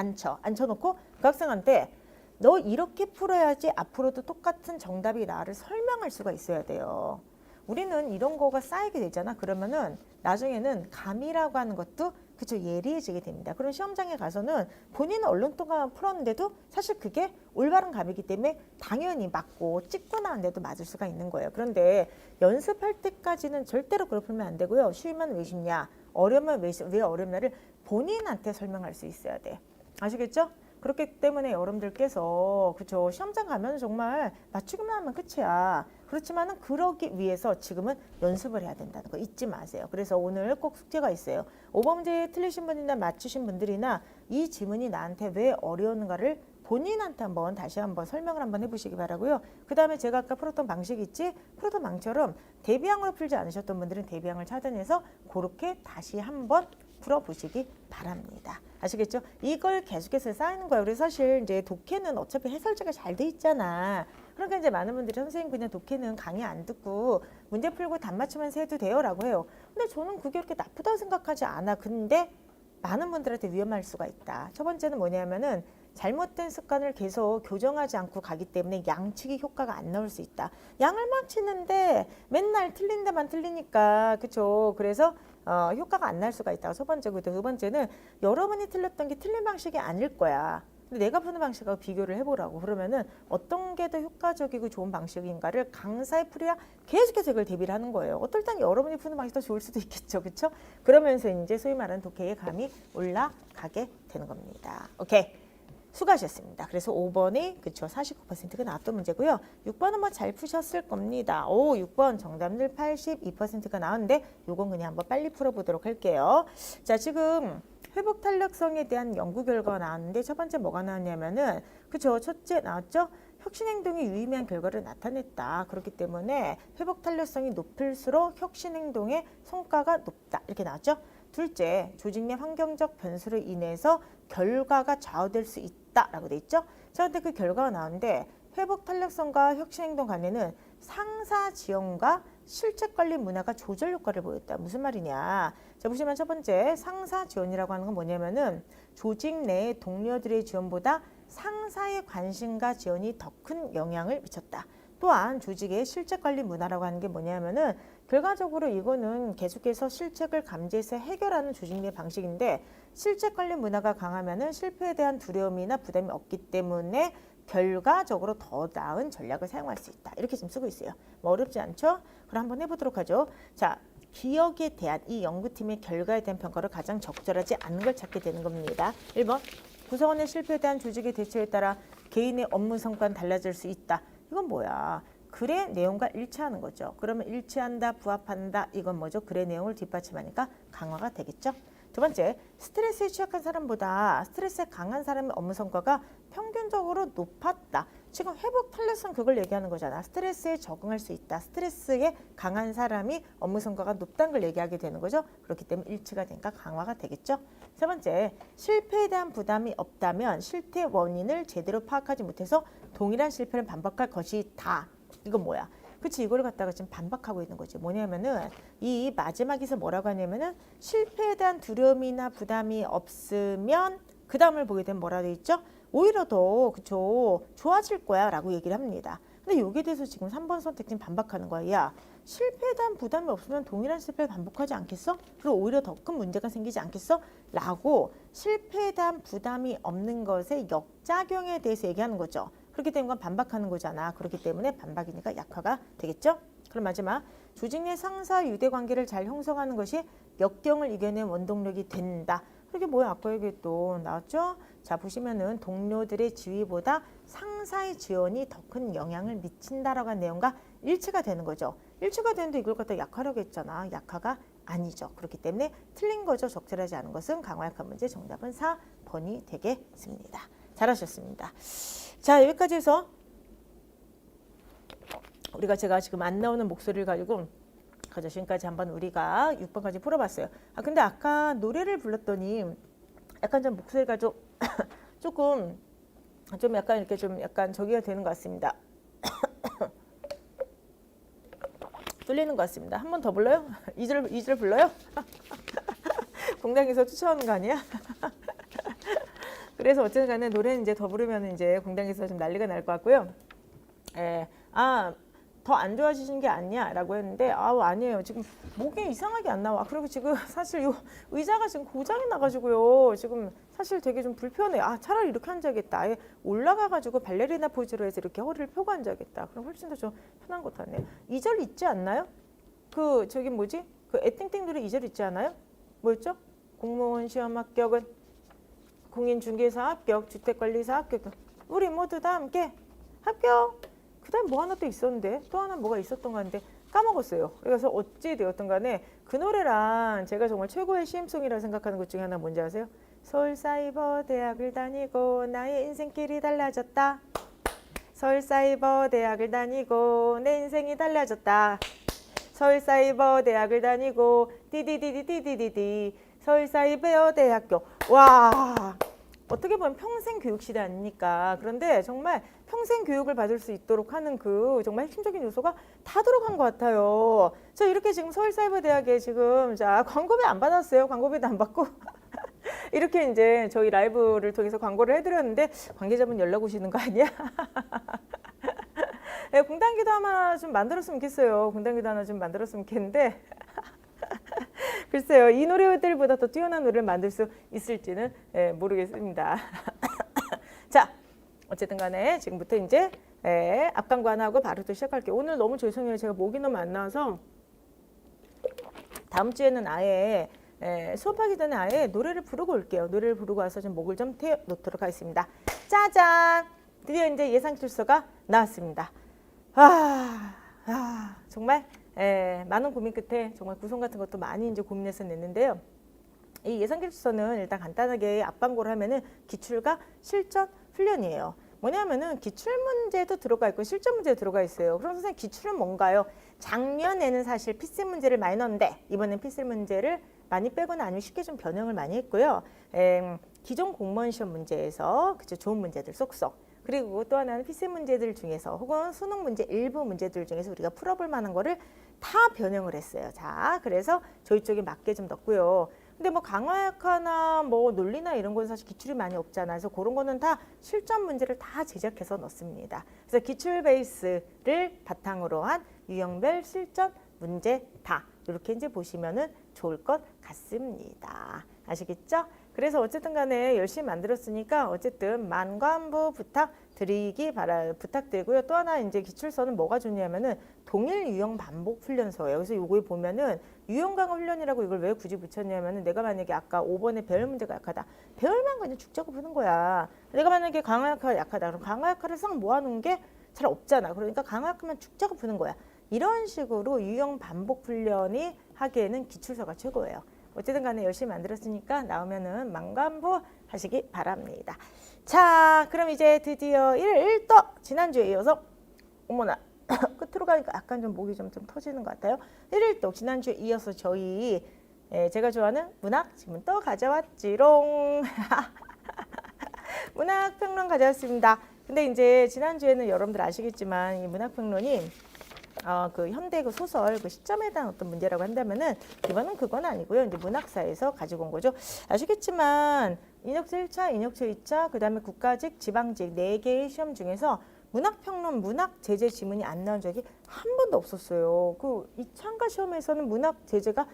앉혀놓고 그 학생한테 너 이렇게 풀어야지 앞으로도 똑같은 정답이 나를 설명할 수가 있어야 돼요. 우리는 이런 거가 쌓이게 되잖아. 그러면은 나중에는 감이라고 하는 것도 그쵸, 예리해지게 됩니다. 그럼 시험장에 가서는 본인은 얼렁뚱땅 풀었는데도 사실 그게 올바른 감이기 때문에 당연히 맞고 찍고 나왔는데도 맞을 수가 있는 거예요. 그런데 연습할 때까지는 절대로 그렇게 풀면 안 되고요. 쉬우면 왜 쉽냐, 어려우면 왜 어렵냐를 본인한테 설명할 수 있어야 돼. 아시겠죠? 그렇기 때문에 여러분들께서 그쵸, 시험장 가면 정말 맞추기만 하면 끝이야. 그렇지만은 그러기 위해서 지금은 연습을 해야 된다는 거 잊지 마세요. 그래서 오늘 꼭 숙제가 있어요. 5번 문제 틀리신 분이나 맞추신 분들이나 이 지문이 나한테 왜 어려운가를 본인한테 한번 다시 한번 설명을 한번 해보시기 바라고요. 그 다음에 제가 아까 풀었던 방식이 있지? 풀었던 방처럼 대비항으로 풀지 않으셨던 분들은 대비항을 찾아내서 그렇게 다시 한번 풀어보시기 바랍니다. 아시겠죠? 이걸 계속해서 쌓이는 거예요. 그래서 사실 이제 독해는 어차피 해설자가 잘 돼 있잖아. 그러니까 이제 많은 분들이 선생님 그냥 독해는 강의 안 듣고 문제 풀고 답 맞추면서 해도 돼요 라고 해요. 근데 저는 그게 그렇게 나쁘다고 생각하지 않아. 근데 많은 분들한테 위험할 수가 있다. 첫 번째는 뭐냐면은 잘못된 습관을 계속 교정하지 않고 가기 때문에 양치기 효과가 안 나올 수 있다. 양을 막 치는데 맨날 틀린 데만 틀리니까 그쵸. 그래서 효과가 안 날 수가 있다고 첫 번째고, 두 번째는 여러분이 틀렸던 게 틀린 방식이 아닐 거야. 근데 내가 푸는 방식하고 비교를 해보라고. 그러면은 어떤 게 더 효과적이고 좋은 방식인가를 강사의 풀이야 계속해서 이걸 대비를 하는 거예요. 어떨 땐 여러분이 푸는 방식이 더 좋을 수도 있겠죠. 그렇죠? 그러면서 이제 소위 말하는 독해의 감이 올라가게 되는 겁니다. 오케이. 수고하셨습니다. 그래서 5번이 그쵸 49%가 나왔던 문제고요. 6번은 뭐 잘 푸셨을 겁니다. 6번 정답률 82%가 나왔는데 요건 그냥 한번 빨리 풀어보도록 할게요. 자, 지금 회복 탄력성에 대한 연구 결과가 나왔는데 첫 번째 뭐가 나왔냐면은 그쵸, 첫째 나왔죠? 혁신 행동이 유의미한 결과를 나타냈다. 그렇기 때문에 회복 탄력성이 높을수록 혁신 행동의 성과가 높다. 이렇게 나왔죠? 둘째, 조직 내 환경적 변수로 인해서 결과가 좌우될 수 있다라고 돼 있죠. 자, 근데 그 결과가 나오는데 회복 탄력성과 혁신 행동 간에는 상사 지원과 실책 관리 문화가 조절 효과를 보였다. 무슨 말이냐? 자, 보시면 첫 번째 상사 지원이라고 하는 건 뭐냐면은 조직 내 동료들의 지원보다 상사의 관심과 지원이 더 큰 영향을 미쳤다. 또한 조직의 실책 관리 문화라고 하는 게 뭐냐면은 결과적으로 이거는 계속해서 실책을 감지해서 해결하는 조직 내 방식인데 실책 관리 문화가 강하면은 실패에 대한 두려움이나 부담이 없기 때문에 결과적으로 더 나은 전략을 사용할 수 있다. 이렇게 지금 쓰고 있어요. 뭐 어렵지 않죠? 그럼 한번 해보도록 하죠. 자, 기억에 대한 이 연구팀의 결과에 대한 평가를 가장 적절하지 않은 걸 찾게 되는 겁니다. 1번, 구성원의 실패에 대한 조직의 대처에 따라 개인의 업무 성과는 달라질 수 있다. 이건 뭐야? 글의 내용과 일치하는 거죠. 그러면 일치한다, 부합한다. 이건 뭐죠? 글의 내용을 뒷받침하니까 강화가 되겠죠. 두 번째, 스트레스에 취약한 사람보다 스트레스에 강한 사람의 업무 성과가 평균적으로 높았다. 지금 회복 탄력성 그걸 얘기하는 거잖아. 스트레스에 적응할 수 있다. 스트레스에 강한 사람이 업무 성과가 높다는 걸 얘기하게 되는 거죠. 그렇기 때문에 일치가 되니까 강화가 되겠죠. 세 번째, 실패에 대한 부담이 없다면 실패 원인을 제대로 파악하지 못해서 동일한 실패를 반복할 것이다. 이건 뭐야? 그치, 이걸 갖다가 지금 반박하고 있는 거지. 뭐냐면은 이 마지막에서 뭐라고 하냐면은 실패에 대한 두려움이나 부담이 없으면 그 다음을 보게 되면 뭐라 돼 있죠? 오히려 더 그쵸 좋아질 거야 라고 얘기를 합니다. 근데 여기에 대해서 지금 3번 선택 지금 반박하는 거야. 야, 실패에 대한 부담이 없으면 동일한 실패를 반복하지 않겠어? 그리고 오히려 더 큰 문제가 생기지 않겠어? 라고 실패에 대한 부담이 없는 것의 역작용에 대해서 얘기하는 거죠. 그렇기 때문에 반박하는 거잖아. 그렇기 때문에 반박이니까 약화가 되겠죠. 그럼 마지막, 조직 내 상사 유대 관계를 잘 형성하는 것이 역경을 이겨낸 원동력이 된다. 이게 뭐야? 아까 얘기했던 나왔죠? 자, 보시면은 동료들의 지위보다 상사의 지원이 더 큰 영향을 미친다라고 한 내용과 일치가 되는 거죠. 일치가 되는데 이걸 갖다 약화라고 했잖아. 약화가 아니죠. 그렇기 때문에 틀린 거죠. 적절하지 않은 것은 강화 약화 문제 정답은 4번이 되겠습니다. 잘하셨습니다. 자, 여기까지 해서 우리가 제가 지금 안 나오는 목소리를 가지고 그저 지금까지 한번 우리가 6번까지 풀어봤어요. 아 근데 아까 노래를 불렀더니 약간 좀 목소리가 좀 조금 좀 약간 이렇게 좀 약간 저기가 되는 것 같습니다. 뚫리는 것 같습니다. 한 번 더 불러요? 2절 불러요? 공당에서 쫓아오는 거 아니야? 그래서 어쨌든 간에 노래는 이제 더 부르면 이제 공당에서 좀 난리가 날 것 같고요. 예. 더 안 좋아지신 게 아니냐라고 했는데 아니에요. 지금 목이 이상하게 안 나와. 그리고 지금 사실 요 의자가 지금 고장이 나가지고요. 지금 사실 되게 좀 불편해. 차라리 이렇게 앉아야겠다. 아예 올라가가지고 발레리나 포즈로 해서 이렇게 허리를 펴고 앉아야겠다. 그럼 훨씬 더 좀 편한 것 같네요. 2절 있지 않나요? 그 저기 뭐지? 그 애땡땡 노래 2절 있지 않아요? 뭐였죠? 공무원 시험 합격은 공인중개사 합격, 주택관리사 합격. 우리 모두 다 함께 합격. 그 다음 뭐 하나 또 있었는데 또 하나 뭐가 있었던 거 같은데 까먹었어요. 그래서 어찌 되었던 간에 그 노래랑 제가 정말 최고의 CM송이라고 생각하는 것 중에 하나 뭔지 아세요? 서울사이버대학을 다니고 나의 인생길이 달라졌다. 서울사이버대학을 다니고 내 인생이 달라졌다. 서울사이버대학을 다니고 디디디디디디디 서울사이버대학교. 와, 어떻게 보면 평생 교육시대 아닙니까? 그런데 정말 평생 교육을 받을 수 있도록 하는 그 정말 핵심적인 요소가 다 들어간 것 같아요. 저 이렇게 지금 서울사이버대학에 지금 자 광고비 안 받았어요. 광고비도 안 받고 이렇게 이제 저희 라이브를 통해서 광고를 해드렸는데 관계자분 연락 오시는 거 아니야? 네, 공단기도 하나 좀 만들었으면 좋겠어요. 공단기도 하나 좀 만들었으면 좋겠는데 글쎄요. 이 노래들보다 더 뛰어난 노래를 만들 수 있을지는 모르겠습니다. 자, 어쨌든 간에 지금부터 이제 앞광관하고 바로 또 시작할게요. 오늘 너무 죄송해요. 제가 목이 너무 안 나와서 다음 주에는 아예 수업하기 전에 아예 노래를 부르고 올게요. 노래를 부르고 와서 좀 목을 좀 태워 놓도록 하겠습니다. 짜잔! 드디어 이제 예상 출서가 나왔습니다. 정말 많은 고민 끝에 정말 구성 같은 것도 많이 이제 고민해서 냈는데요. 이 예상 출서는 일단 간단하게 앞광고를 하면은 기출과 실전 훈련이에요. 뭐냐면은 기출 문제도 들어가 있고 실전 문제도 들어가 있어요. 그럼 선생님 기출은 뭔가요? 작년에는 사실 필수 문제를 많이 넣었는데 이번엔 필수 문제를 많이 빼거나 아니면 쉽게 좀 변형을 많이 했고요. 기존 공무원 시험 문제에서 그쵸, 좋은 문제들 쏙쏙. 그리고 또 하나는 필수 문제들 중에서 혹은 수능 문제 일부 문제들 중에서 우리가 풀어볼 만한 거를 다 변형을 했어요. 자, 그래서 저희 쪽에 맞게 좀 넣고요. 근데 뭐 강화약화나 뭐 논리나 이런 건 사실 기출이 많이 없잖아요. 그래서 그런 거는 다 실전 문제를 다 제작해서 넣습니다. 그래서 기출 베이스를 바탕으로 한 유형별 실전 문제 다 이렇게 이제 보시면은 좋을 것 같습니다. 아시겠죠? 그래서 어쨌든 간에 열심히 만들었으니까 어쨌든 만관부 부탁드리고요. 또 하나 이제 기출서는 뭐가 좋냐면은 동일 유형 반복 훈련서예요. 그래서 요거에 보면은 유형 강화 훈련이라고 이걸 왜 굳이 붙였냐면은 내가 만약에 아까 5번에 배열 문제가 약하다. 배열만 그냥 죽자고 보는 거야. 내가 만약에 강화약화가 약하다. 그럼 강화약화를 싹 모아놓은 게 잘 없잖아. 그러니까 강화약화만 죽자고 보는 거야. 이런 식으로 유형 반복 훈련이 하기에는 기출서가 최고예요. 어쨌든 간에 열심히 만들었으니까 나오면은 만관부 하시기 바랍니다. 자, 그럼 이제 드디어 1도 지난주에 이어서 어머나 끝으로 가니까 약간 좀 목이 좀 터지는 것 같아요. 1도 지난주에 이어서 저희 제가 좋아하는 문학 지문 또 가져왔지롱. 문학평론 가져왔습니다. 근데 이제 지난주에는 여러분들 아시겠지만 이 문학평론이 그 현대 그 소설 그 시점에 대한 어떤 문제라고 한다면은 이번은 그건 아니고요. 이제 문학사에서 가지고 온 거죠. 아시겠지만 인역처 1차, 인역처 2차, 그다음에 국가직, 지방직 4개의 시험 중에서 문학평론, 문학 제재 지문이 안 나온 적이 한 번도 없었어요. 그 2차인가 시험에서는 문학 제재가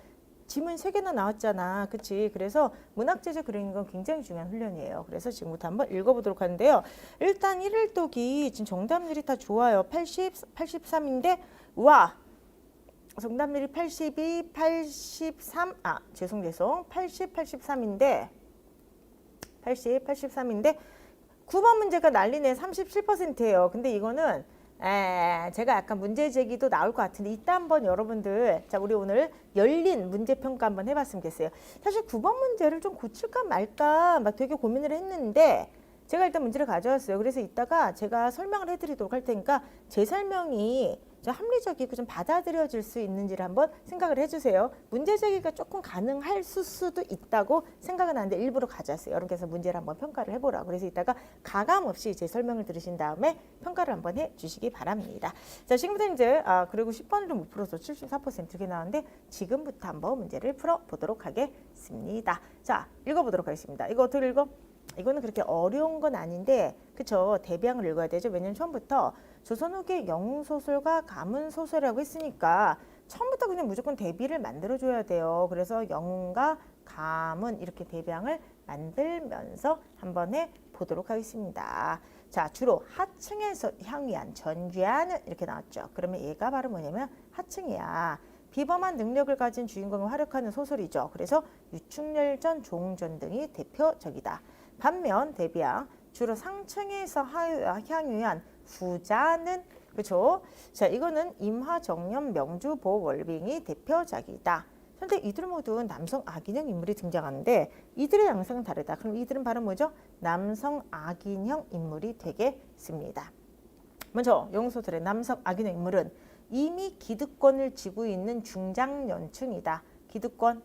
지문 3개나 나왔잖아. 그치? 그래서 문학 제재 그리는 건 굉장히 중요한 훈련이에요. 그래서 지금부터 한번 읽어보도록 하는데요. 일단 1일독이 지금 정답률이 다 좋아요. 80, 83인데 와! 정답률이 82, 83, 죄송 80, 83인데 80, 83인데 9번 문제가 난리네. 37%예요. 근데 이거는 제가 약간 문제 제기도 나올 것 같은데 이따 한번 여러분들 자 우리 오늘 열린 문제평가 한번 해봤으면 좋겠어요. 사실 9번 문제를 좀 고칠까 말까 막 되게 고민을 했는데 제가 일단 문제를 가져왔어요. 그래서 이따가 제가 설명을 해드리도록 할 테니까 제 설명이 좀 합리적이고 좀 받아들여질 수 있는지를 한번 생각을 해주세요. 문제 제기가 조금 가능할 수도 있다고 생각은 하는데 일부러 가져왔어요. 여러분께서 문제를 한번 평가를 해보라고. 그래서 이따가 가감 없이 제 설명을 들으신 다음에 평가를 한번 해주시기 바랍니다. 자, 지금부터 이제 그리고 10번을 못 풀어서 74% 이렇게 나왔는데 지금부터 한번 문제를 풀어보도록 하겠습니다. 자, 읽어보도록 하겠습니다. 이거 어떻게 읽어? 이거는 그렇게 어려운 건 아닌데 그쵸 대비항을 읽어야 되죠. 왜냐면 처음부터 조선 후기 영웅소설과 가문소설이라고 했으니까 처음부터 그냥 무조건 대비를 만들어줘야 돼요. 그래서 영웅과 가문 이렇게 대비항을 만들면서 한번 해보도록 하겠습니다. 자 주로 하층에서 향유한 전주하는 이렇게 나왔죠. 그러면 얘가 바로 뭐냐면 하층이야. 비범한 능력을 가진 주인공을 활약하는 소설이죠. 그래서 유충열전, 종전 등이 대표적이다. 반면 대비항 주로 상층에서 향유한 후자는 그렇죠. 자 이거는 임화정년, 명주, 보월빙이 대표작이다. 현재 이들 모두 남성 악인형 인물이 등장하는데 이들의 양상은 다르다. 그럼 이들은 바로 뭐죠? 남성 악인형 인물이 되겠습니다. 먼저 영웅소설의 남성 악인형 인물은 이미 기득권을 쥐고 있는 중장년층이다. 기득권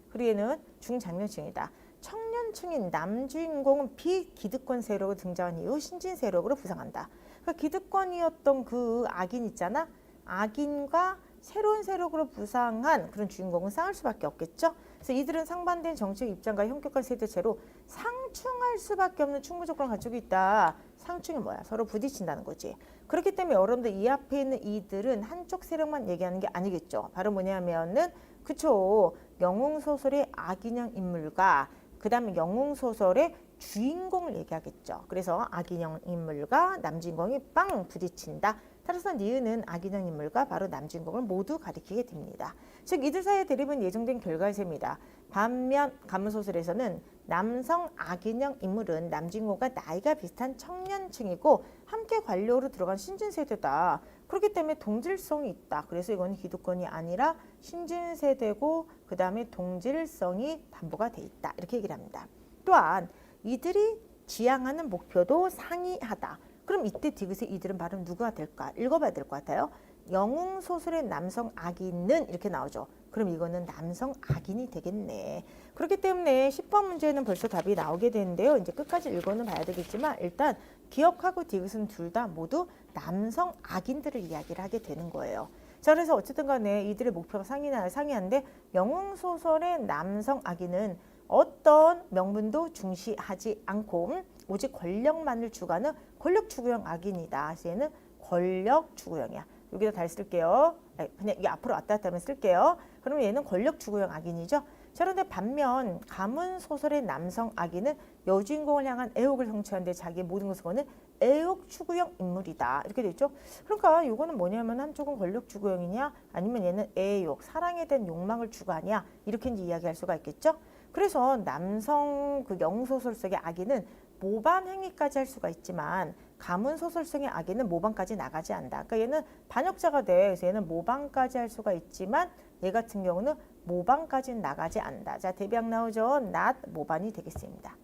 그리고 얘는 중장년층이다. 청년층인 남주인공은 비기득권 세력으로 등장한 이후 신진 세력으로 부상한다. 그러니까 기득권이었던 그 악인 있잖아. 악인과 새로운 세력으로 부상한 그런 주인공은 싸울 수밖에 없겠죠. 그래서 이들은 상반된 정책 입장과 현격한 세대체로 상충할 수밖에 없는 충분 조건을 가지고 있다. 상충이 뭐야? 서로 부딪힌다는 거지. 그렇기 때문에 여러분들 이 앞에 있는 이들은 한쪽 세력만 얘기하는 게 아니겠죠. 바로 뭐냐면은 그쵸. 영웅소설의 악인형 인물과 그 다음에 영웅소설의 주인공을 얘기하겠죠. 그래서 악인형 인물과 남주인공이 빵 부딪힌다. 따라서 니은은 악인형 인물과 바로 남주인공을 모두 가리키게 됩니다. 즉 이들 사이의 대립은 예정된 결과의 셈이다. 반면 가문소설에서는 남성 악인형 인물은 남주인공과 나이가 비슷한 청년층이고 함께 관료로 들어간 신진세대다. 그렇기 때문에 동질성이 있다. 그래서 이건 기득권이 아니라 신진세대고 그 다음에 동질성이 담보가 돼 있다. 이렇게 얘기를 합니다. 또한 이들이 지향하는 목표도 상이하다. 그럼 이때 디귿의 이들은 바로 누가 될까? 읽어봐야 될 것 같아요. 영웅소설의 남성 악인은 이렇게 나오죠. 그럼 이거는 남성 악인이 되겠네. 그렇기 때문에 10번 문제는 벌써 답이 나오게 되는데요. 이제 끝까지 읽어는 봐야 되겠지만 일단 기억하고 디귿은 둘 다 모두 남성 악인들을 이야기를 하게 되는 거예요. 자 그래서 어쨌든 간에 이들의 목표가 상이한데 영웅소설의 남성 악인은 어떤 명분도 중시하지 않고 오직 권력만을 추구하는 권력 추구형 악인이다. 그래서 얘는 권력 추구형이야. 여기다 잘 쓸게요. 그냥 이 앞으로 왔다 갔다 하면 쓸게요. 그러면 얘는 권력 추구형 악인이죠. 자, 그런데 반면 가문소설의 남성 악인은 여주인공을 향한 애욕을 성취하는데 자기의 모든 것을 거는 애욕 추구형 인물이다. 이렇게 돼 있죠. 그러니까 이거는 뭐냐면 한쪽은 권력 추구형이냐 아니면 얘는 애욕, 사랑에 대한 욕망을 추구하냐 이렇게 이제 이야기할 수가 있겠죠. 그래서 남성 그 영웅소설 속의 악인은 모반 행위까지 할 수가 있지만 가문소설 속의 악인은 모반까지 나가지 않는다. 그러니까 얘는 반역자가 돼. 그래서 얘는 모반까지 할 수가 있지만 얘 같은 경우는 모반까지는 나가지 않는다. 자, 대비항 나오죠. not 모반이 되겠습니다.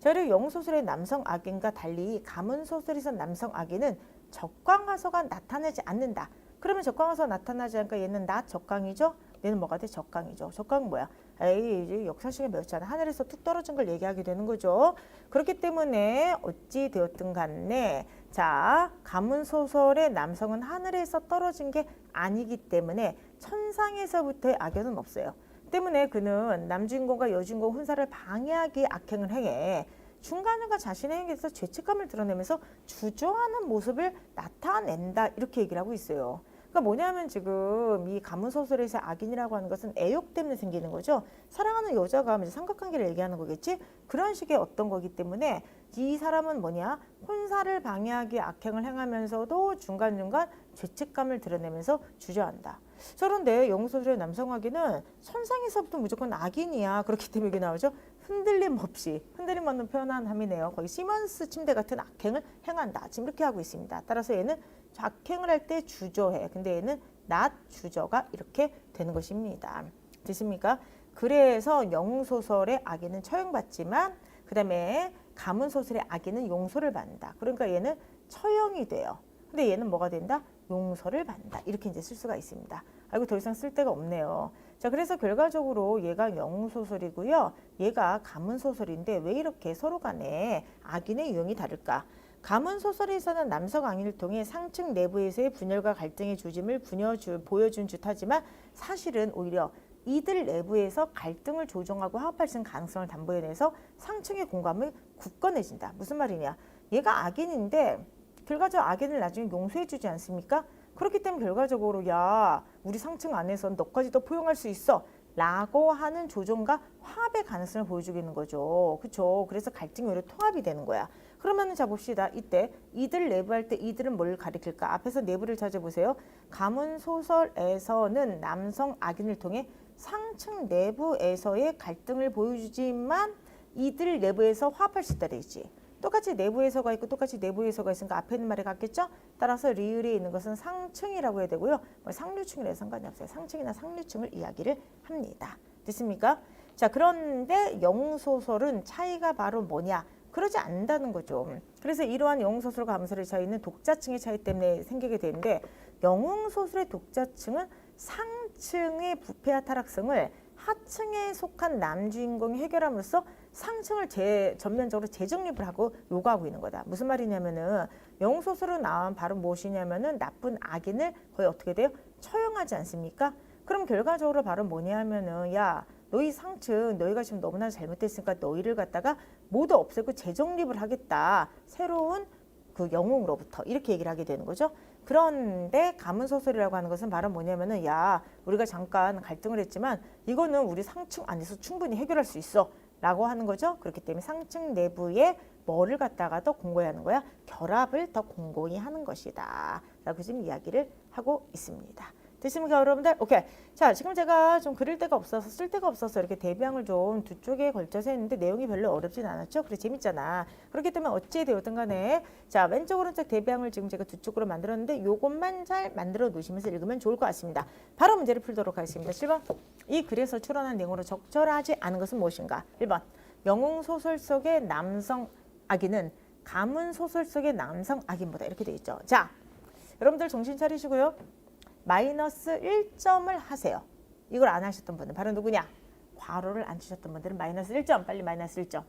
자, 그리고 영웅소설의 남성 악인과 달리 가문소설에서 남성 악인은 적광화서가 나타나지 않는다. 그러면 적광화서 나타나지 않으니까 얘는 not 적광이죠. 얘는 뭐가 돼? 적광이죠. 적광은 뭐야? 이제 역사 시간에 배웠잖아. 하늘에서 툭 떨어진 걸 얘기하게 되는 거죠. 그렇기 때문에 어찌 되었든 간에 자 가문소설의 남성은 하늘에서 떨어진 게 아니기 때문에 천상에서부터의 악연은 없어요. 때문에 그는 남주인공과 여주인공 혼사를 방해하기 악행을 행해 중간중간 자신의 행위에서 죄책감을 드러내면서 주저하는 모습을 나타낸다. 이렇게 얘기를 하고 있어요. 그러니까 뭐냐면 지금 이 가문소설에서 악인이라고 하는 것은 애욕 때문에 생기는 거죠. 사랑하는 여자가 삼각관계를 얘기하는 거겠지. 그런 식의 어떤 거기 때문에 이 사람은 뭐냐. 혼사를 방해하기 악행을 행하면서도 중간중간 죄책감을 드러내면서 주저한다. 그런데 영웅소설의 남성 악인은 천상에서부터 무조건 악인이야. 그렇기 때문에 이게 나오죠. 흔들림 없이, 흔들림 없는 편안함이네요. 거의 시먼스 침대 같은 악행을 행한다. 지금 이렇게 하고 있습니다. 따라서 얘는 악행을 할 때 주저해. 근데 얘는 not 주저가 이렇게 되는 것입니다. 됐습니까? 그래서 영웅소설의 악인은 처형받지만 그 다음에 가문소설의 악인은 용서를 받는다. 그러니까 얘는 처형이 돼요. 근데 얘는 뭐가 된다? 용서를 받는다. 이렇게 이제 쓸 수가 있습니다. 아이고 더 이상 쓸 데가 없네요. 자, 그래서 결과적으로 얘가 영웅소설이고요. 얘가 가문소설인데 왜 이렇게 서로 간에 악인의 유형이 다를까? 가문소설에서는 남성 악인을 통해 상층 내부에서의 분열과 갈등의 조짐을 보여준 듯하지만 사실은 오히려 이들 내부에서 갈등을 조정하고 화합할 수 있는 가능성을 담보해내서 상층의 공감을 굳건해진다. 무슨 말이냐? 얘가 악인인데 결과적으로 악인을 나중에 용서해주지 않습니까? 그렇기 때문에 결과적으로 야 우리 상층 안에서는 너까지도 포용할 수 있어 라고 하는 조정과 화합의 가능성을 보여주겠는 거죠. 그렇죠? 그래서 갈등이 오히려 통합이 되는 거야. 그러면 자 봅시다. 이때 이들 내부 할 때 이들은 뭘 가리킬까? 앞에서 내부를 찾아보세요. 가문소설에서는 남성 악인을 통해 상층 내부에서의 갈등을 보여주지만 이들 내부에서 화합할 수 있다 되지. 똑같이 내부에서가 있고 똑같이 내부에서가 있으니까 앞에 있는 말이 같겠죠? 따라서 리을에 있는 것은 상층이라고 해야 되고요. 상류층이라서 상관이 없어요. 상층이나 상류층을 이야기를 합니다. 됐습니까? 자, 그런데 영웅소설은 차이가 바로 뭐냐? 그러지 않는다는 거죠. 그래서 이러한 영웅소설과 가문소설의 차이는 독자층의 차이 때문에 생기게 되는데 영웅소설의 독자층은 상층의 부패와 타락성을 하층에 속한 남주인공이 해결함으로써 상층을 전면적으로 재정립을 하고 요구하고 있는 거다. 무슨 말이냐면은 영웅소설로 나온 바로 무엇이냐면은 나쁜 악인을 거의 어떻게 돼요? 처형하지 않습니까? 그럼 결과적으로 바로 뭐냐면은 야 너희 상층 너희가 지금 너무나 잘못됐으니까 너희를 갖다가 모두 없애고 재정립을 하겠다. 새로운 그 영웅으로부터 이렇게 얘기를 하게 되는 거죠. 그런데 가문소설이라고 하는 것은 바로 뭐냐면은 야 우리가 잠깐 갈등을 했지만 이거는 우리 상층 안에서 충분히 해결할 수 있어 라고 하는 거죠. 그렇기 때문에 상층 내부에 뭐를 갖다가 더 공고히 하는 거야? 결합을 더 공고히 하는 것이다 라고 지금 이야기를 하고 있습니다. 됐습니까 여러분들? 오케이. 자, 지금 제가 좀 그릴 데가 없어서 쓸 데가 없어서 이렇게 대비항을 좀 두 쪽에 걸쳐서 했는데 내용이 별로 어렵진 않았죠? 그래 재밌잖아. 그렇기 때문에 어찌 되었든 간에 자 왼쪽 오른쪽 대비항을 지금 제가 두 쪽으로 만들었는데 요것만 잘 만들어 놓으시면서 읽으면 좋을 것 같습니다. 바로 문제를 풀도록 하겠습니다. 7번. 이 글에서 추론한 내용으로 적절하지 않은 것은 무엇인가? 1번. 영웅소설 속의 남성 악인은 가문소설 속의 남성 악인보다 이렇게 돼 있죠. 자, 여러분들 정신 차리시고요. 마이너스 1점을 하세요. 이걸 안 하셨던 분은 바로 누구냐? 괄호를 안 치셨던 분들은 마이너스 1점, 빨리 마이너스 1점.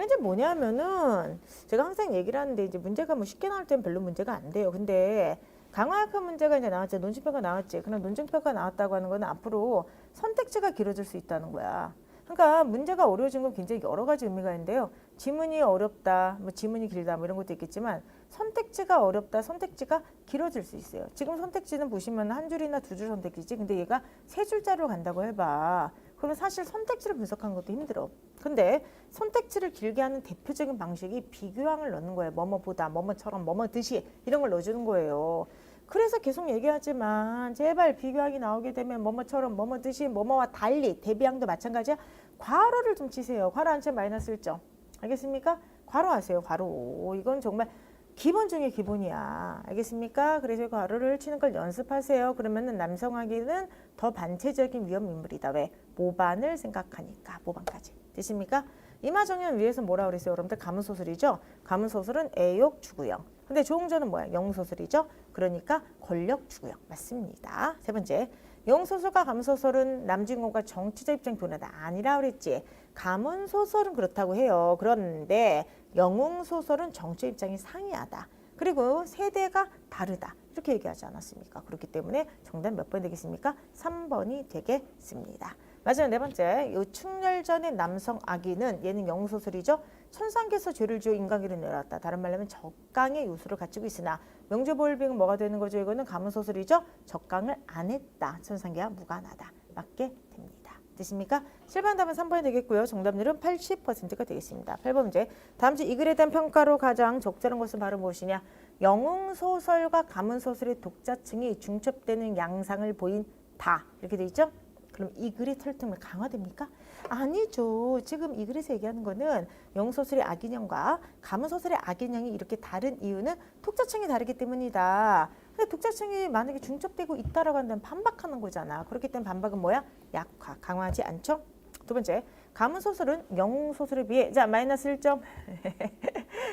이제 뭐냐면은 제가 항상 얘기를 하는데 이제 문제가 뭐 쉽게 나올 때는 별로 문제가 안 돼요. 근데 강화학科문제가 이제 나왔지, 논증표가 나왔지. 그럼 논증표가 나왔다고 하는 거는 앞으로 선택지가 길어질 수 있다는 거야. 그러니까 문제가 어려워진 건 굉장히 여러 가지 의미가 있는데요. 지문이 어렵다, 뭐 지문이 길다, 뭐 이런 것도 있겠지만 선택지가 어렵다, 선택지가 길어질 수 있어요. 지금 선택지는 보시면 한 줄이나 두 줄 선택지지. 근데 얘가 세 줄짜리로 간다고 해봐. 그러면 사실 선택지를 분석하는 것도 힘들어. 근데 선택지를 길게 하는 대표적인 방식이 비교항을 넣는 거예요. 뭐뭐보다, 뭐뭐처럼, 뭐뭐듯이 이런 걸 넣어주는 거예요. 그래서 계속 얘기하지만 제발 비교항이 나오게 되면 뭐뭐처럼, 뭐뭐듯이, 뭐뭐와 달리 대비항도 마찬가지야. 괄호를 좀 치세요. 괄호 안 치면 마이너스 1점. 알겠습니까? 괄호 하세요. 괄호. 이건 정말 기본 중에 기본이야. 알겠습니까? 그래서 괄호를 치는 걸 연습하세요. 그러면은 남성에게는 더 반체적인 위험 인물이다. 왜? 모반을 생각하니까. 모반까지. 되십니까? 이마정연 위에서 뭐라 그랬어요? 여러분들 가문소설이죠? 가문소설은 애욕 추구형. 근데 조홍조는 뭐야? 영웅소설이죠? 그러니까 권력 추구형. 맞습니다. 세 번째. 영웅소설과 가문소설은 남주인공과 정치적 입장이 동일하다. 아니라 그랬지. 가문소설은 그렇다고 해요. 그런데 영웅소설은 정치적 입장이 상이하다. 그리고 세대가 다르다. 이렇게 얘기하지 않았습니까? 그렇기 때문에 정답 몇 번 되겠습니까? 3번이 되겠습니다. 마지막 네 번째. 이 충렬전의 남성 악인은 얘는 영웅소설이죠. 천상계에서 죄를 지어 인간계로 내려왔다. 다른 말로 하면 적강의 요소를 갖추고 있으나 명제보혈빙은 뭐가 되는 거죠? 이거는 가문소설이죠. 적강을 안 했다. 천상계와 무관하다. 맞게 됩니다. 되십니까? 7번 답은 3번이 되겠고요. 정답률은 80%가 되겠습니다. 8번 문제. 다음 주 이 글에 대한 평가로 가장 적절한 것은 바로 무엇이냐? 영웅소설과 가문소설의 독자층이 중첩되는 양상을 보인다. 이렇게 돼 있죠? 그럼 이 글의 설득력 강화됩니까? 아니죠. 지금 이 글에서 얘기하는 거는 영웅소설의 악인형과 가문소설의 악인형이 이렇게 다른 이유는 독자층이 다르기 때문이다. 근데 독자층이 만약에 중첩되고 있다라고 한다면 반박하는 거잖아. 그렇기 때문에 반박은 뭐야? 약화, 강화하지 않죠? 두 번째, 가문소설은 영웅소설에 비해 자 마이너스 1점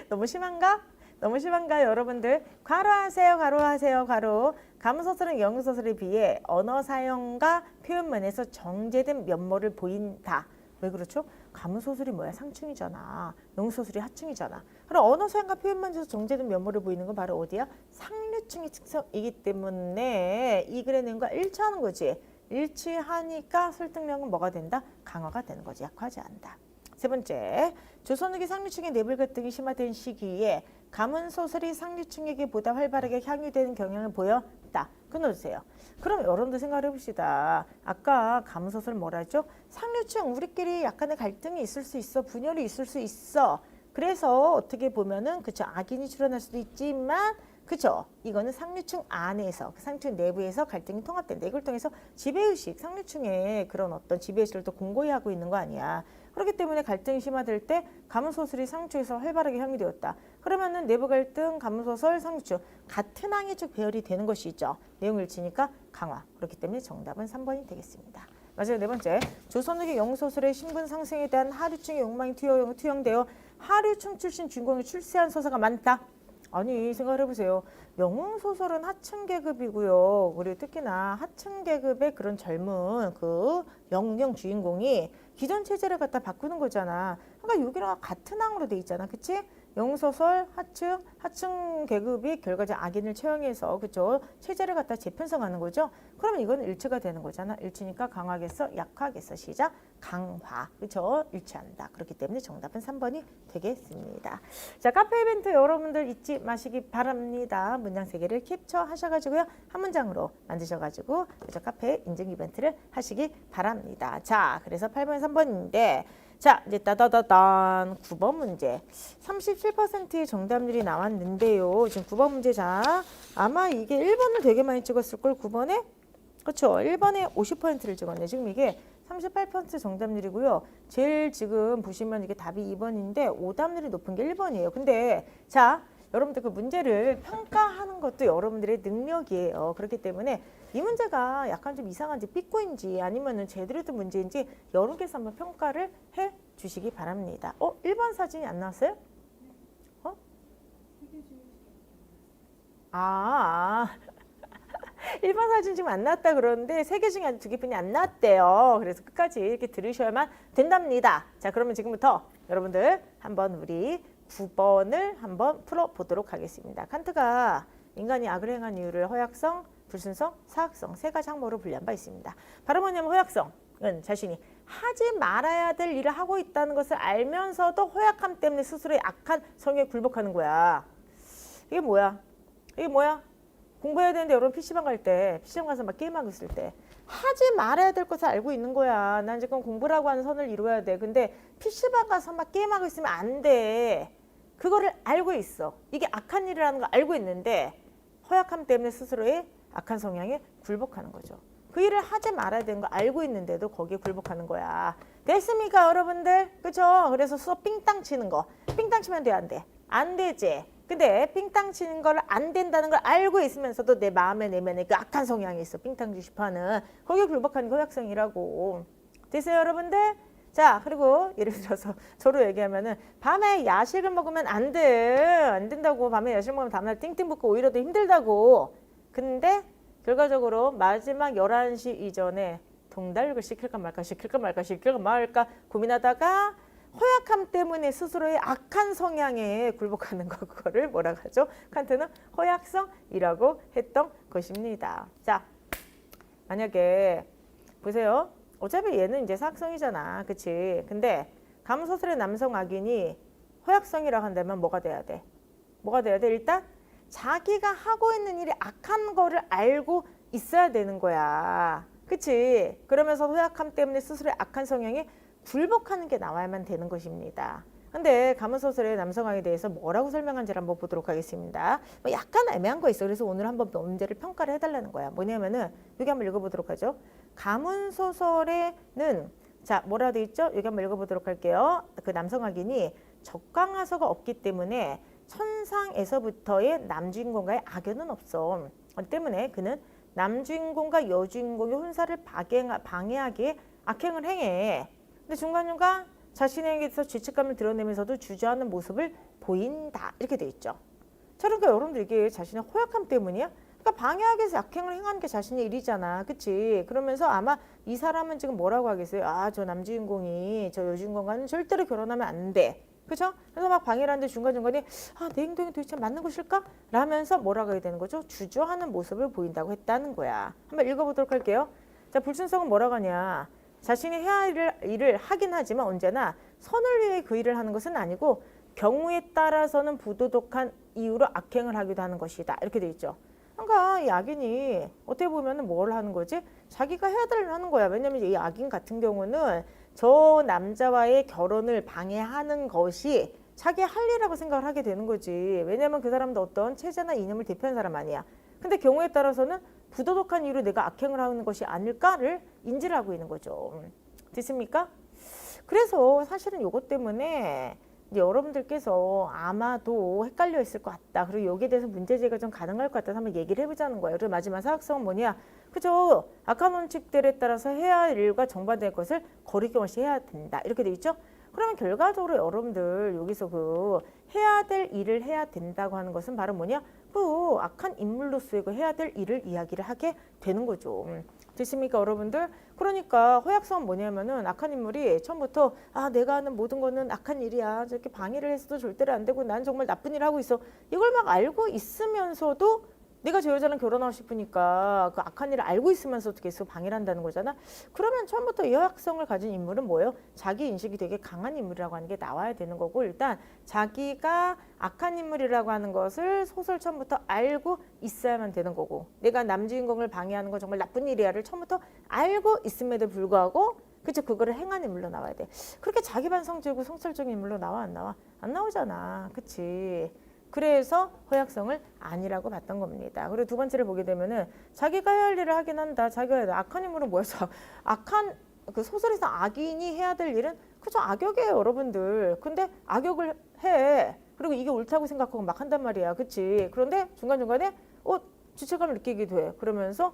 너무 심한가? 너무 심한가요 여러분들? 괄호하세요. 괄호하세요. 괄호. 가문소설은 영웅소설에 비해 언어 사용과 표현면에서 정제된 면모를 보인다. 왜 그렇죠? 가문소설이 뭐야? 상충이잖아. 영웅소설이 하충이잖아. 그럼 언어 사용과 표현면에서 정제된 면모를 보이는 건 바로 어디야? 상류층의 특성이기 때문에 이 글의 내용과 일치하는 거지. 일치하니까 설득력은 뭐가 된다? 강화가 되는 거지. 약화하지 않는다. 세 번째, 조선 후기 상류층의 내불 갈등이 심화된 시기에 가문소설이 상류층에게 보다 활발하게 향유되는 경향을 보였다. 끊어주세요. 그럼 여러분들 생각을 해봅시다. 아까 가문소설 뭐라 했죠? 상류층 우리끼리 약간의 갈등이 있을 수 있어. 분열이 있을 수 있어. 그래서 어떻게 보면은 그쵸 악인이 출현할 수도 있지만 그쵸 이거는 상류층 안에서 상류층 내부에서 갈등이 통합된다. 이걸 통해서 지배의식 상류층의 그런 어떤 지배의식을 또 공고히 하고 있는 거 아니야. 그렇기 때문에 갈등이 심화될 때 가문소설이 상류층에서 활발하게 향유되었다. 그러면은 내부 갈등, 가문소설, 상류층 같은 항이 쭉 배열이 되는 것이죠. 내용 일치니까 강화. 그렇기 때문에 정답은 3번이 되겠습니다. 마지막 네 번째, 조선 후기 영웅소설의 신분 상승에 대한 하류층의 욕망이 투영되어 하류층 출신 주인공이 출세한 서사가 많다. 아니 생각을 해보세요. 영웅소설은 하층 계급이고요. 그리고 특히나 하층 계급의 그런 젊은 그 영웅 주인공이 기존 체제를 갖다 바꾸는 거잖아. 그러니까 여기랑 같은 항으로 돼 있잖아. 그치? 영웅소설 하층 계급이 결과적 악인을 처형해서 그쵸? 체제를 갖다 재편성하는 거죠. 그러면 이건 일치가 되는 거잖아. 일치니까 강하겠어? 약하겠어? 시작. 강화. 그쵸? 일치한다. 그렇기 때문에 정답은 3번이 되겠습니다. 자, 카페 이벤트 여러분들 잊지 마시기 바랍니다. 문장 3개를 캡처하셔가지고요. 한 문장으로 만드셔가지고 그쵸? 카페 인증 이벤트를 하시기 바랍니다. 자, 그래서 8번에 3번인데 자, 이제 따다다단 9번 문제. 37%의 정답률이 나왔는데요. 지금 9번 문제 자, 아마 이게 1번을 되게 많이 찍었을 걸 9번에? 그렇죠. 1번에 50%를 찍었네. 지금 이게 38% 정답률이고요. 제일 지금 보시면 이게 답이 2번인데 오답률이 높은 게 1번이에요. 근데 자, 여러분들 그 문제를 평가하는 것도 여러분들의 능력이에요. 그렇기 때문에 이 문제가 약간 좀 이상한지 삐꼬인지 아니면은 제대로 된 문제인지 여러분께서 한번 평가를 해 주시기 바랍니다. 1번 사진이 안 나왔어요? 1번 사진 지금 안 나왔다 그러는데 3개 중에 아직 2개뿐이 안 나왔대요. 그래서 끝까지 이렇게 들으셔야만 된답니다. 자, 그러면 지금부터 여러분들 한번 우리 9번을 한번 풀어보도록 하겠습니다. 칸트가 인간이 악을 행한 이유를 허약성, 불순성, 사악성 3가지 항목으로 분류한 바 있습니다. 바로 뭐냐면 허약성은 자신이 하지 말아야 될 일을 하고 있다는 것을 알면서도 허약함 때문에 스스로의 악한 성에 굴복하는 거야. 이게 뭐야? 공부해야 되는데 여러분 PC방 갈 때, PC방 가서 막 게임하고 있을 때 하지 말아야 될 것을 알고 있는 거야. 난 지금 공부라고 하는 선을 이루어야 돼. 근데 PC방 가서 막 게임하고 있으면 안 돼. 그거를 알고 있어. 이게 악한 일이라는 걸 알고 있는데 허약함 때문에 스스로의 악한 성향에 굴복하는 거죠. 그 일을 하지 말아야 되는 거 알고 있는데도 거기에 굴복하는 거야. 됐습니까 여러분들? 그죠? 그래서 수업 삥땅 치는 거. 삥땅 치면 돼? 안 돼? 안 되지. 근데 삥땅 치는 걸 안 된다는 걸 알고 있으면서도 내 마음의 내면에 그 악한 성향이 있어. 삥땅 치고 싶어하는. 거기에 굴복하는 게 허약성이라고. 됐어요 여러분들? 자, 그리고 예를 들어서 저로 얘기하면은 밤에 야식을 먹으면 안 돼. 안 된다고. 밤에 야식 먹으면 다음날 띵띵 붓고 오히려 더 힘들다고. 근데 결과적으로 마지막 11시 이전에 동달육을 시킬까 말까 고민하다가 허약함 때문에 스스로의 악한 성향에 굴복하는 거, 그거를 뭐라고 하죠? 칸트는 허약성이라고 했던 것입니다. 자, 만약에 보세요. 어차피 얘는 이제 사악성이잖아. 그치? 근데 가문소설의 남성 악인이 허약성이라고 한다면 뭐가 돼야 돼? 뭐가 돼야 돼? 일단 자기가 하고 있는 일이 악한 거를 알고 있어야 되는 거야. 그치? 그러면서 허약함 때문에 스스로의 악한 성향에 굴복하는 게 나와야만 되는 것입니다. 근데 가문소설의 남성학에 대해서 뭐라고 설명한지를 한번 보도록 하겠습니다. 뭐 약간 애매한 거 있어. 그래서 오늘 한번 문제를 평가를 해달라는 거야. 뭐냐면은 여기 한번 읽어보도록 하죠. 가문소설에는 자 뭐라 돼 있죠? 여기 한번 읽어보도록 할게요. 그 남성학인이 적강하서가 없기 때문에 천상에서부터의 남주인공과의 악연은 없어. 때문에 그는 남주인공과 여주인공의 혼사를 방해하기에 악행을 행해. 근데 중간중간 자신에게서 죄책감을 드러내면서도 주저하는 모습을 보인다. 이렇게 돼 있죠. 자, 그러니까 여러분들 이게 자신의 호약함 때문이야? 그러니까 방해하기 위해서 악행을 행하는 게 자신의 일이잖아. 그치? 그러면서 아마 이 사람은 지금 뭐라고 하겠어요? 아, 저 남주인공이 저 여주인공과는 절대로 결혼하면 안 돼. 그죠? 그래서 막 방해를 하는데 중간중간에 아, 내 행동이 도대체 맞는 것일까? 라면서 뭐라고 해야 되는 거죠? 주저하는 모습을 보인다고 했다는 거야. 한번 읽어보도록 할게요. 자, 불순성은 뭐라고 하냐? 자신이 해야 할 일을 하긴 하지만 언제나 선을 위해 그 일을 하는 것은 아니고 경우에 따라서는 부도덕한 이유로 악행을 하기도 하는 것이다. 이렇게 돼 있죠. 그러니까 이 악인이 어떻게 보면 뭘 하는 거지? 자기가 해야 될 일을 하는 거야. 왜냐면 이 악인 같은 경우는 저 남자와의 결혼을 방해하는 것이 자기 할 일이라고 생각을 하게 되는 거지. 왜냐면 그 사람도 어떤 체제나 이념을 대표하는 사람 아니야. 근데 경우에 따라서는 부도덕한 이유로 내가 악행을 하는 것이 아닐까를 인지를 하고 있는 거죠. 됐습니까? 그래서 사실은 이것 때문에 이제 여러분들께서 아마도 헷갈려 있을 것 같다. 그리고 여기에 대해서 문제제기가 좀 가능할 것 같아서 한번 얘기를 해보자는 거예요. 그리고 마지막 사학성은 뭐냐? 그죠? 악한 원칙들에 따라서 해야 할 일과 정반대의 것을 거리낌 없이 해야 된다. 이렇게 돼 있죠? 그러면 결과적으로 여러분들 여기서 그 해야 될 일을 해야 된다고 하는 것은 바로 뭐냐? 그 악한 인물로서의 그 해야 될 일을 이야기를 하게 되는 거죠. 됐습니까, 여러분들? 그러니까 허약성은 뭐냐면은 악한 인물이 처음부터 아 내가 하는 모든 거는 악한 일이야. 저렇게 방해를 해서도 절대로 안 되고 난 정말 나쁜 일을 하고 있어. 이걸 막 알고 있으면서도 내가 저 여자랑 결혼하고 싶으니까 그 악한 일을 알고 있으면서도 계속 방해를 한다는 거잖아. 그러면 처음부터 이 허약성을 가진 인물은 뭐예요? 자기 인식이 되게 강한 인물이라고 하는 게 나와야 되는 거고 일단 자기가 악한 인물이라고 하는 것을 소설 처음부터 알고 있어야만 되는 거고 내가 남주인공을 방해하는 건 정말 나쁜 일이야를 처음부터 알고 있음에도 불구하고 그치 그거를 행한 인물로 나와야 돼. 그렇게 자기 반성적이고 성찰적인 인물로 나와 안 나와? 안 나오잖아. 그치? 그래서 허약성을 아니라고 봤던 겁니다. 그리고 두 번째를 보게 되면은 자기가 해야 할 일을 하긴 한다. 자기가 악한 인물은 뭐였어? 악한 그 소설에서 악인이 해야 될 일은 그저 악역이에요, 여러분들. 근데 악역을 해. 그리고 이게 옳다고 생각하고 막 한단 말이야. 그치? 그런데 중간중간에 주체감을 느끼게 돼. 그러면서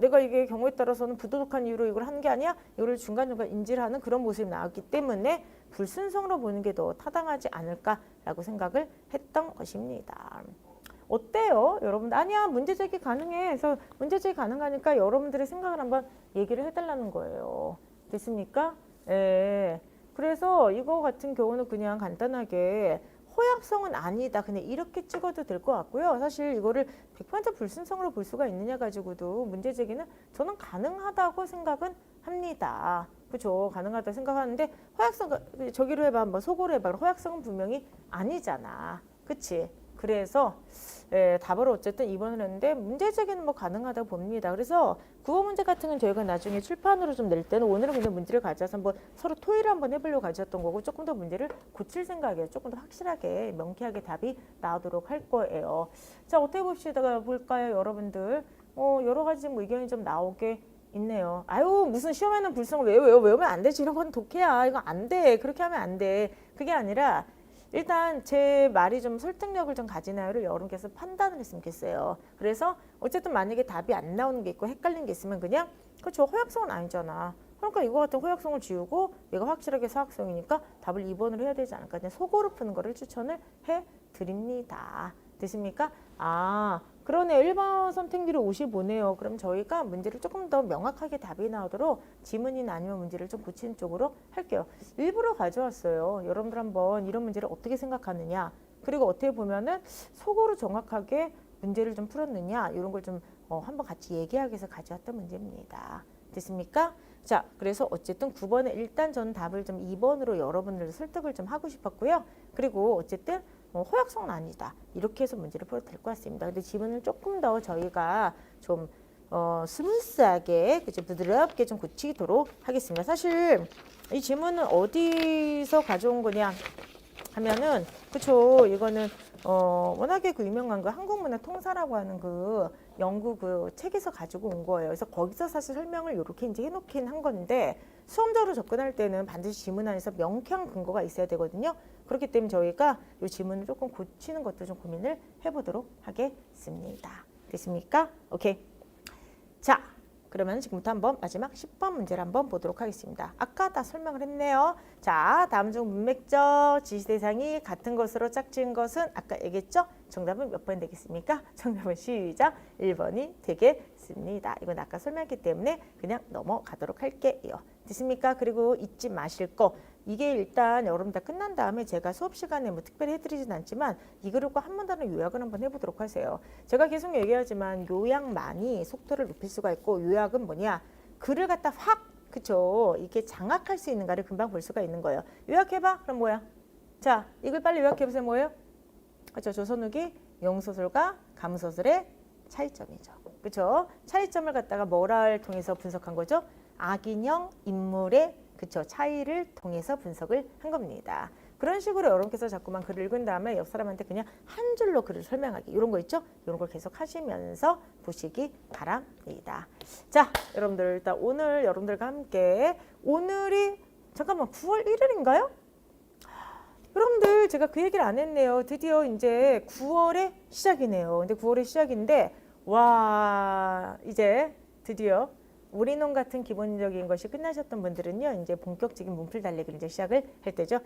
내가 이게 경우에 따라서는 부도덕한 이유로 이걸 하는 게 아니야? 이걸 중간중간 인지를 하는 그런 모습이 나왔기 때문에 불순성으로 보는 게 더 타당하지 않을까라고 생각을 했던 것입니다. 어때요? 여러분들 아니야 문제제기 가능해. 그래서 문제제기 가능하니까 여러분들의 생각을 한번 얘기를 해달라는 거예요. 됐습니까? 예. 그래서 이거 같은 경우는 그냥 간단하게 허약성은 아니다. 그냥 이렇게 찍어도 될 것 같고요. 사실 이거를 100% 불순성으로 볼 수가 있느냐 가지고도 문제제기는 저는 가능하다고 생각은 합니다. 그렇죠. 가능하다 생각하는데 허약성 저기로 해봐 한번 속으로 해봐. 허약성은 분명히 아니잖아. 그치? 그래서 답을 어쨌든 2번을 했는데 문제제기는 뭐 가능하다고 봅니다. 그래서 국어 문제 같은 건 저희가 나중에 출판으로 좀 낼 때는 오늘은 그냥 문제를 가져와서 한번 서로 토의를 한번 해보려고 가져왔던 거고 조금 더 문제를 고칠 생각이에요. 조금 더 확실하게 명쾌하게 답이 나오도록 할 거예요. 자 어떻게 볼까요 여러분들? 여러 가지 뭐 의견이 좀 나오게 있네요. 아유 무슨 시험에는 불성을 외우면 안 되지. 이런 건 독해야. 이거 안 돼. 그렇게 하면 안 돼. 그게 아니라 일단 제 말이 좀 설득력을 좀 가지나요를 여러분께서 판단을 했으면 좋겠어요. 그래서 어쨌든 만약에 답이 안 나오는 게 있고 헷갈리는 게 있으면 그냥 그렇죠. 허약성은 아니잖아. 그러니까 이거 같은 허약성을 지우고 얘가 확실하게 사학성이니까 답을 2번으로 해야 되지 않을까. 그냥 속으로 푸는 거를 추천을 해드립니다. 됐습니까? 아 그러네요. 1번 선택률이 55네요. 그럼 저희가 문제를 조금 더 명확하게 답이 나오도록 지문이나 아니면 문제를 좀 고치는 쪽으로 할게요. 일부러 가져왔어요. 여러분들 한번 이런 문제를 어떻게 생각하느냐 그리고 어떻게 보면은 속으로 정확하게 문제를 좀 풀었느냐 이런 걸 좀 한번 같이 얘기하기 위해서 가져왔던 문제입니다. 됐습니까? 자, 그래서 어쨌든 9번에 일단 저는 답을 좀 2번으로 여러분들 설득을 좀 하고 싶었고요. 그리고 어쨌든 허약성은 아니다. 이렇게 해서 문제를 풀어도 될 것 같습니다. 근데 지문을 조금 더 저희가 좀 스무스하게 그죠? 부드럽게 좀 고치도록 하겠습니다. 사실 이 지문은 어디서 가져온 거냐? 하면은 그쵸 이거는 워낙에 그 유명한 그 한국문화 통사라고 하는 그 연구 그 책에서 가지고 온 거예요. 그래서 거기서 사실 설명을 이렇게 이제 해놓긴 한 건데 수험자로 접근할 때는 반드시 지문 안에서 명쾌한 근거가 있어야 되거든요. 그렇기 때문에 저희가 이 지문을 조금 고치는 것도 좀 고민을 해보도록 하겠습니다. 됐습니까? 오케이. 자, 그러면 지금부터 한번 마지막 10번 문제를 한번 보도록 하겠습니다. 아까 다 설명을 했네요. 자, 다음 중 문맥적 지시 대상이 같은 것으로 짝지은 것은 아까 얘기했죠? 정답은 몇 번 되겠습니까? 정답은 시작 1번이 되겠습니다. 이건 아까 설명했기 때문에 그냥 넘어가도록 할게요. 됐습니까? 그리고 잊지 마실 거. 이게 일단 여러분 다 끝난 다음에 제가 수업 시간에 뭐 특별히 해드리진 않지만 이 그룹과 한 문단을 요약을 한번 해보도록 하세요. 제가 계속 얘기하지만 요약만이 속도를 높일 수가 있고 요약은 뭐냐? 글을 갖다 확 그쵸? 이게 장악할 수 있는가를 금방 볼 수가 있는 거예요. 요약해봐. 그럼 뭐야? 자, 이걸 빨리 요약해보세요. 뭐예요? 그렇죠. 조선후기 영소설과 감소설의 차이점이죠. 그렇죠. 차이점을 갖다가 뭐를 통해서 분석한 거죠? 악인형 인물의 그쵸 차이를 통해서 분석을 한 겁니다. 그런 식으로 여러분께서 자꾸만 글을 읽은 다음에 옆 사람한테 그냥 한 줄로 글을 설명하기 이런 거 있죠? 이런 걸 계속 하시면서 보시기 바랍니다. 자, 여러분들 일단 오늘 여러분들과 함께 오늘이 잠깐만 9월 1일인가요? 여러분들 제가 그 얘기를 안 했네요. 드디어 이제 9월의 시작이네요. 근데 9월의 시작인데 와 이제 드디어 올인원 같은 기본적인 것이 끝나셨던 분들은요 이제 본격적인 문풀 달리기를 이제 시작을 할 때죠.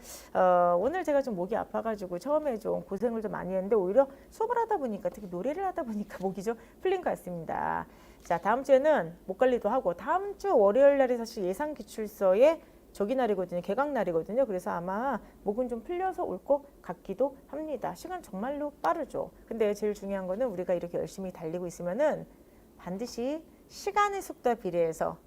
오늘 제가 좀 목이 아파가지고 처음에 좀 고생을 좀 많이 했는데 오히려 수업을 하다 보니까 특히 노래를 하다 보니까 목이 좀 풀린 것 같습니다. 자 다음 주에는 목 관리도 하고 다음 주 월요일 날이 사실 예상 기출서의 저기 날이거든요. 개강 날이거든요. 그래서 아마 목은 좀 풀려서 올 것 같기도 합니다. 시간 정말로 빠르죠. 근데 제일 중요한 거는 우리가 이렇게 열심히 달리고 있으면은 반드시 시간의 속도와 비례해서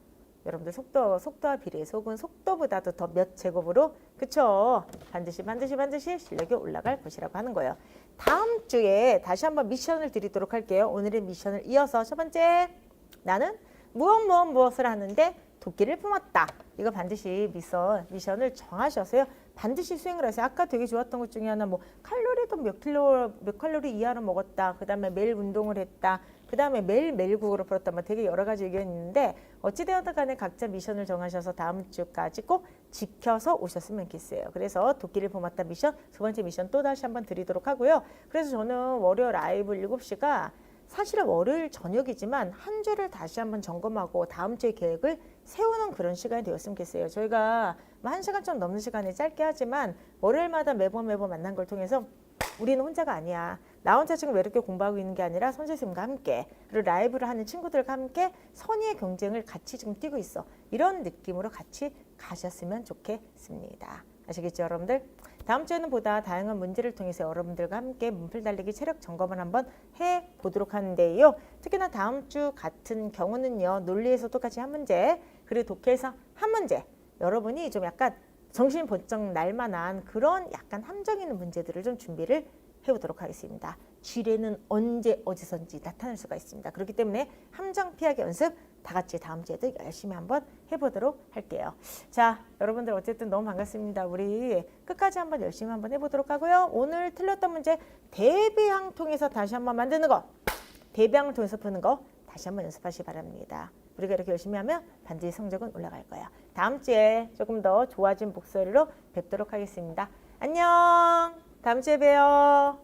여러분들 속도와 비례해서 혹은 속도보다도 더 몇 제곱으로 그쵸? 반드시 실력이 올라갈 것이라고 하는 거예요. 다음 주에 다시 한번 미션을 드리도록 할게요. 오늘의 미션을 이어서 첫 번째 나는 무엇을 하는데 도끼를 품었다. 이거 반드시 미션을 정하셔서요. 반드시 수행을 하세요. 아까 되게 좋았던 것 중에 하나 뭐 칼로리도 몇 칼로리 이하로 먹었다. 그 다음에 매일 운동을 했다. 그 다음에 매일 국어를 풀었다. 뭐 되게 여러 가지 의견이 있는데 어찌되었든 간에 각자 미션을 정하셔서 다음 주까지 꼭 지켜서 오셨으면 좋겠어요. 그래서 도끼를 품었다 미션 두 번째 미션 또 다시 한번 드리도록 하고요. 그래서 저는 월요일 라이브 7시가 사실은 월요일 저녁이지만 한 주를 다시 한번 점검하고 다음 주의 계획을 세우는 그런 시간이 되었으면 좋겠어요. 저희가 1시간 좀 넘는 시간에 짧게 하지만 월요일마다 매번 만난 걸 통해서 우리는 혼자가 아니야. 나 혼자 지금 외롭게 공부하고 있는 게 아니라 선생님과 함께 그리고 라이브를 하는 친구들과 함께 선의의 경쟁을 같이 지금 뛰고 있어. 이런 느낌으로 같이 가셨으면 좋겠습니다. 아시겠죠 여러분들? 다음 주에는 보다 다양한 문제를 통해서 여러분들과 함께 문풀 달리기 체력 점검을 한번 해보도록 하는데요. 특히나 다음 주 같은 경우는요. 논리에서 똑같이 한 문제 그리고 독해에서 한 문제 여러분이 좀 약간 정신 번쩍 날만한 그런 약간 함정 있는 문제들을 좀 준비를 해보도록 하겠습니다. 지뢰는 언제 어디선지 나타날 수가 있습니다. 그렇기 때문에 함정 피하기 연습 다 같이 다음 주에도 열심히 한번 해보도록 할게요. 자, 여러분들 어쨌든 너무 반갑습니다. 우리 끝까지 한번 열심히 한번 해보도록 하고요. 오늘 틀렸던 문제 대비항 통해서 다시 한번 만드는 거 대비항을 통해서 푸는 거 다시 한번 연습하시기 바랍니다. 우리가 이렇게 열심히 하면 반드시 성적은 올라갈 거예요. 다음 주에 조금 더 좋아진 목소리로 뵙도록 하겠습니다. 안녕. 다음 주에 봬요.